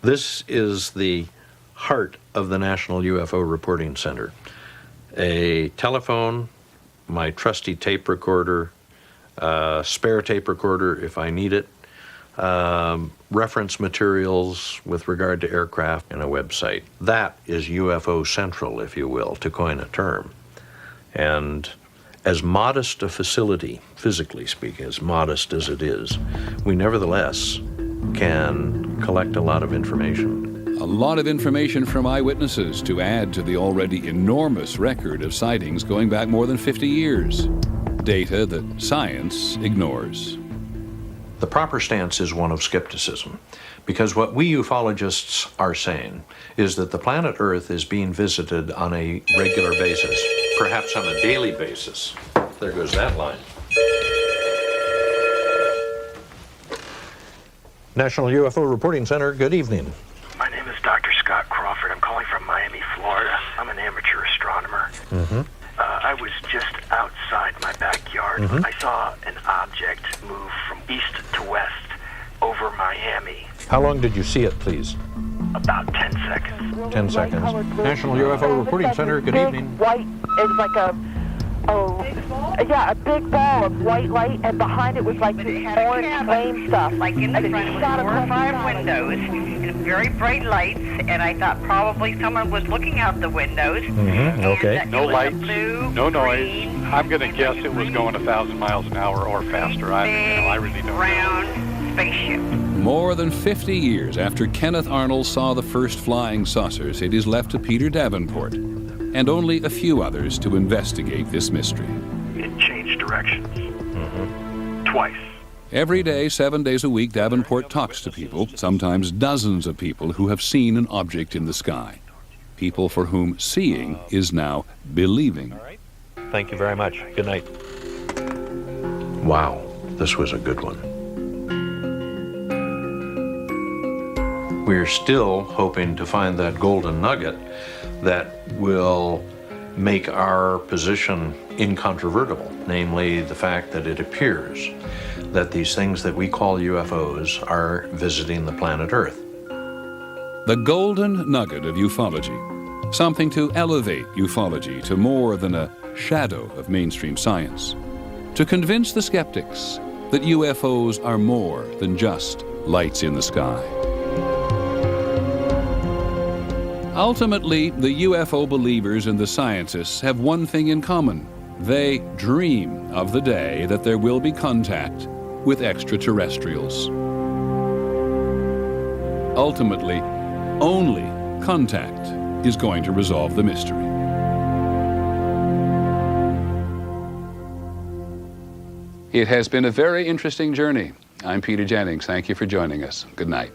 S25: This is the heart of the National UFO Reporting Center. A telephone, my trusty tape recorder, spare tape recorder if I need it, reference materials with regard to aircraft, and a website. That is UFO Central, if you will, to coin a term. And as modest a facility, physically speaking, as modest as it is, we nevertheless can collect a lot of information.
S12: A lot of information from eyewitnesses to add to the already enormous record of sightings going back more than 50 years. Data that science ignores.
S25: The proper stance is one of skepticism, because what we ufologists are saying is that the planet Earth is being visited on a regular basis, perhaps on a daily basis. There goes that line. National UFO Reporting Center, good evening.
S26: My name is Dr. Scott Crawford. I'm calling from Miami, Florida. I'm an amateur astronomer. I was just outside my backyard. I saw an object move from east to west over Miami.
S25: How long did you see it, please?
S26: About 10 seconds.
S25: 10 seconds. National UFO Reporting Center, good evening.
S27: White, it was like a big ball of white light, and behind it was like this orange flame stuff.
S28: Like in the front, it was 4 or 5 windows, and very bright lights, and I thought probably someone was looking out the windows.
S25: Okay.
S28: No lights,
S29: no noise. I'm going to guess it was going 1,000 miles an hour or faster. I really don't
S28: round spaceship.
S12: More than 50 years after Kenneth Arnold saw the first flying saucers, it is left to Peter Davenport and only a few others to investigate this mystery.
S26: It changed directions. Twice.
S12: Every day, 7 days a week, Davenport talks to people, sometimes dozens of people who have seen an object in the sky. People for whom seeing is now believing.
S25: Thank you very much. Good night. Wow, this was a good one. We're still hoping to find that golden nugget that will make our position incontrovertible, namely the fact that it appears that these things that we call UFOs are visiting the planet Earth.
S12: The golden nugget of ufology, something to elevate ufology to more than a shadow of mainstream science, to convince the skeptics that UFOs are more than just lights in the sky. Ultimately, the UFO believers and the scientists have one thing in common. They dream of the day that there will be contact with extraterrestrials. Ultimately, only contact is going to resolve the mystery. It has been a very interesting journey. I'm Peter Jennings. Thank you for joining us. Good night.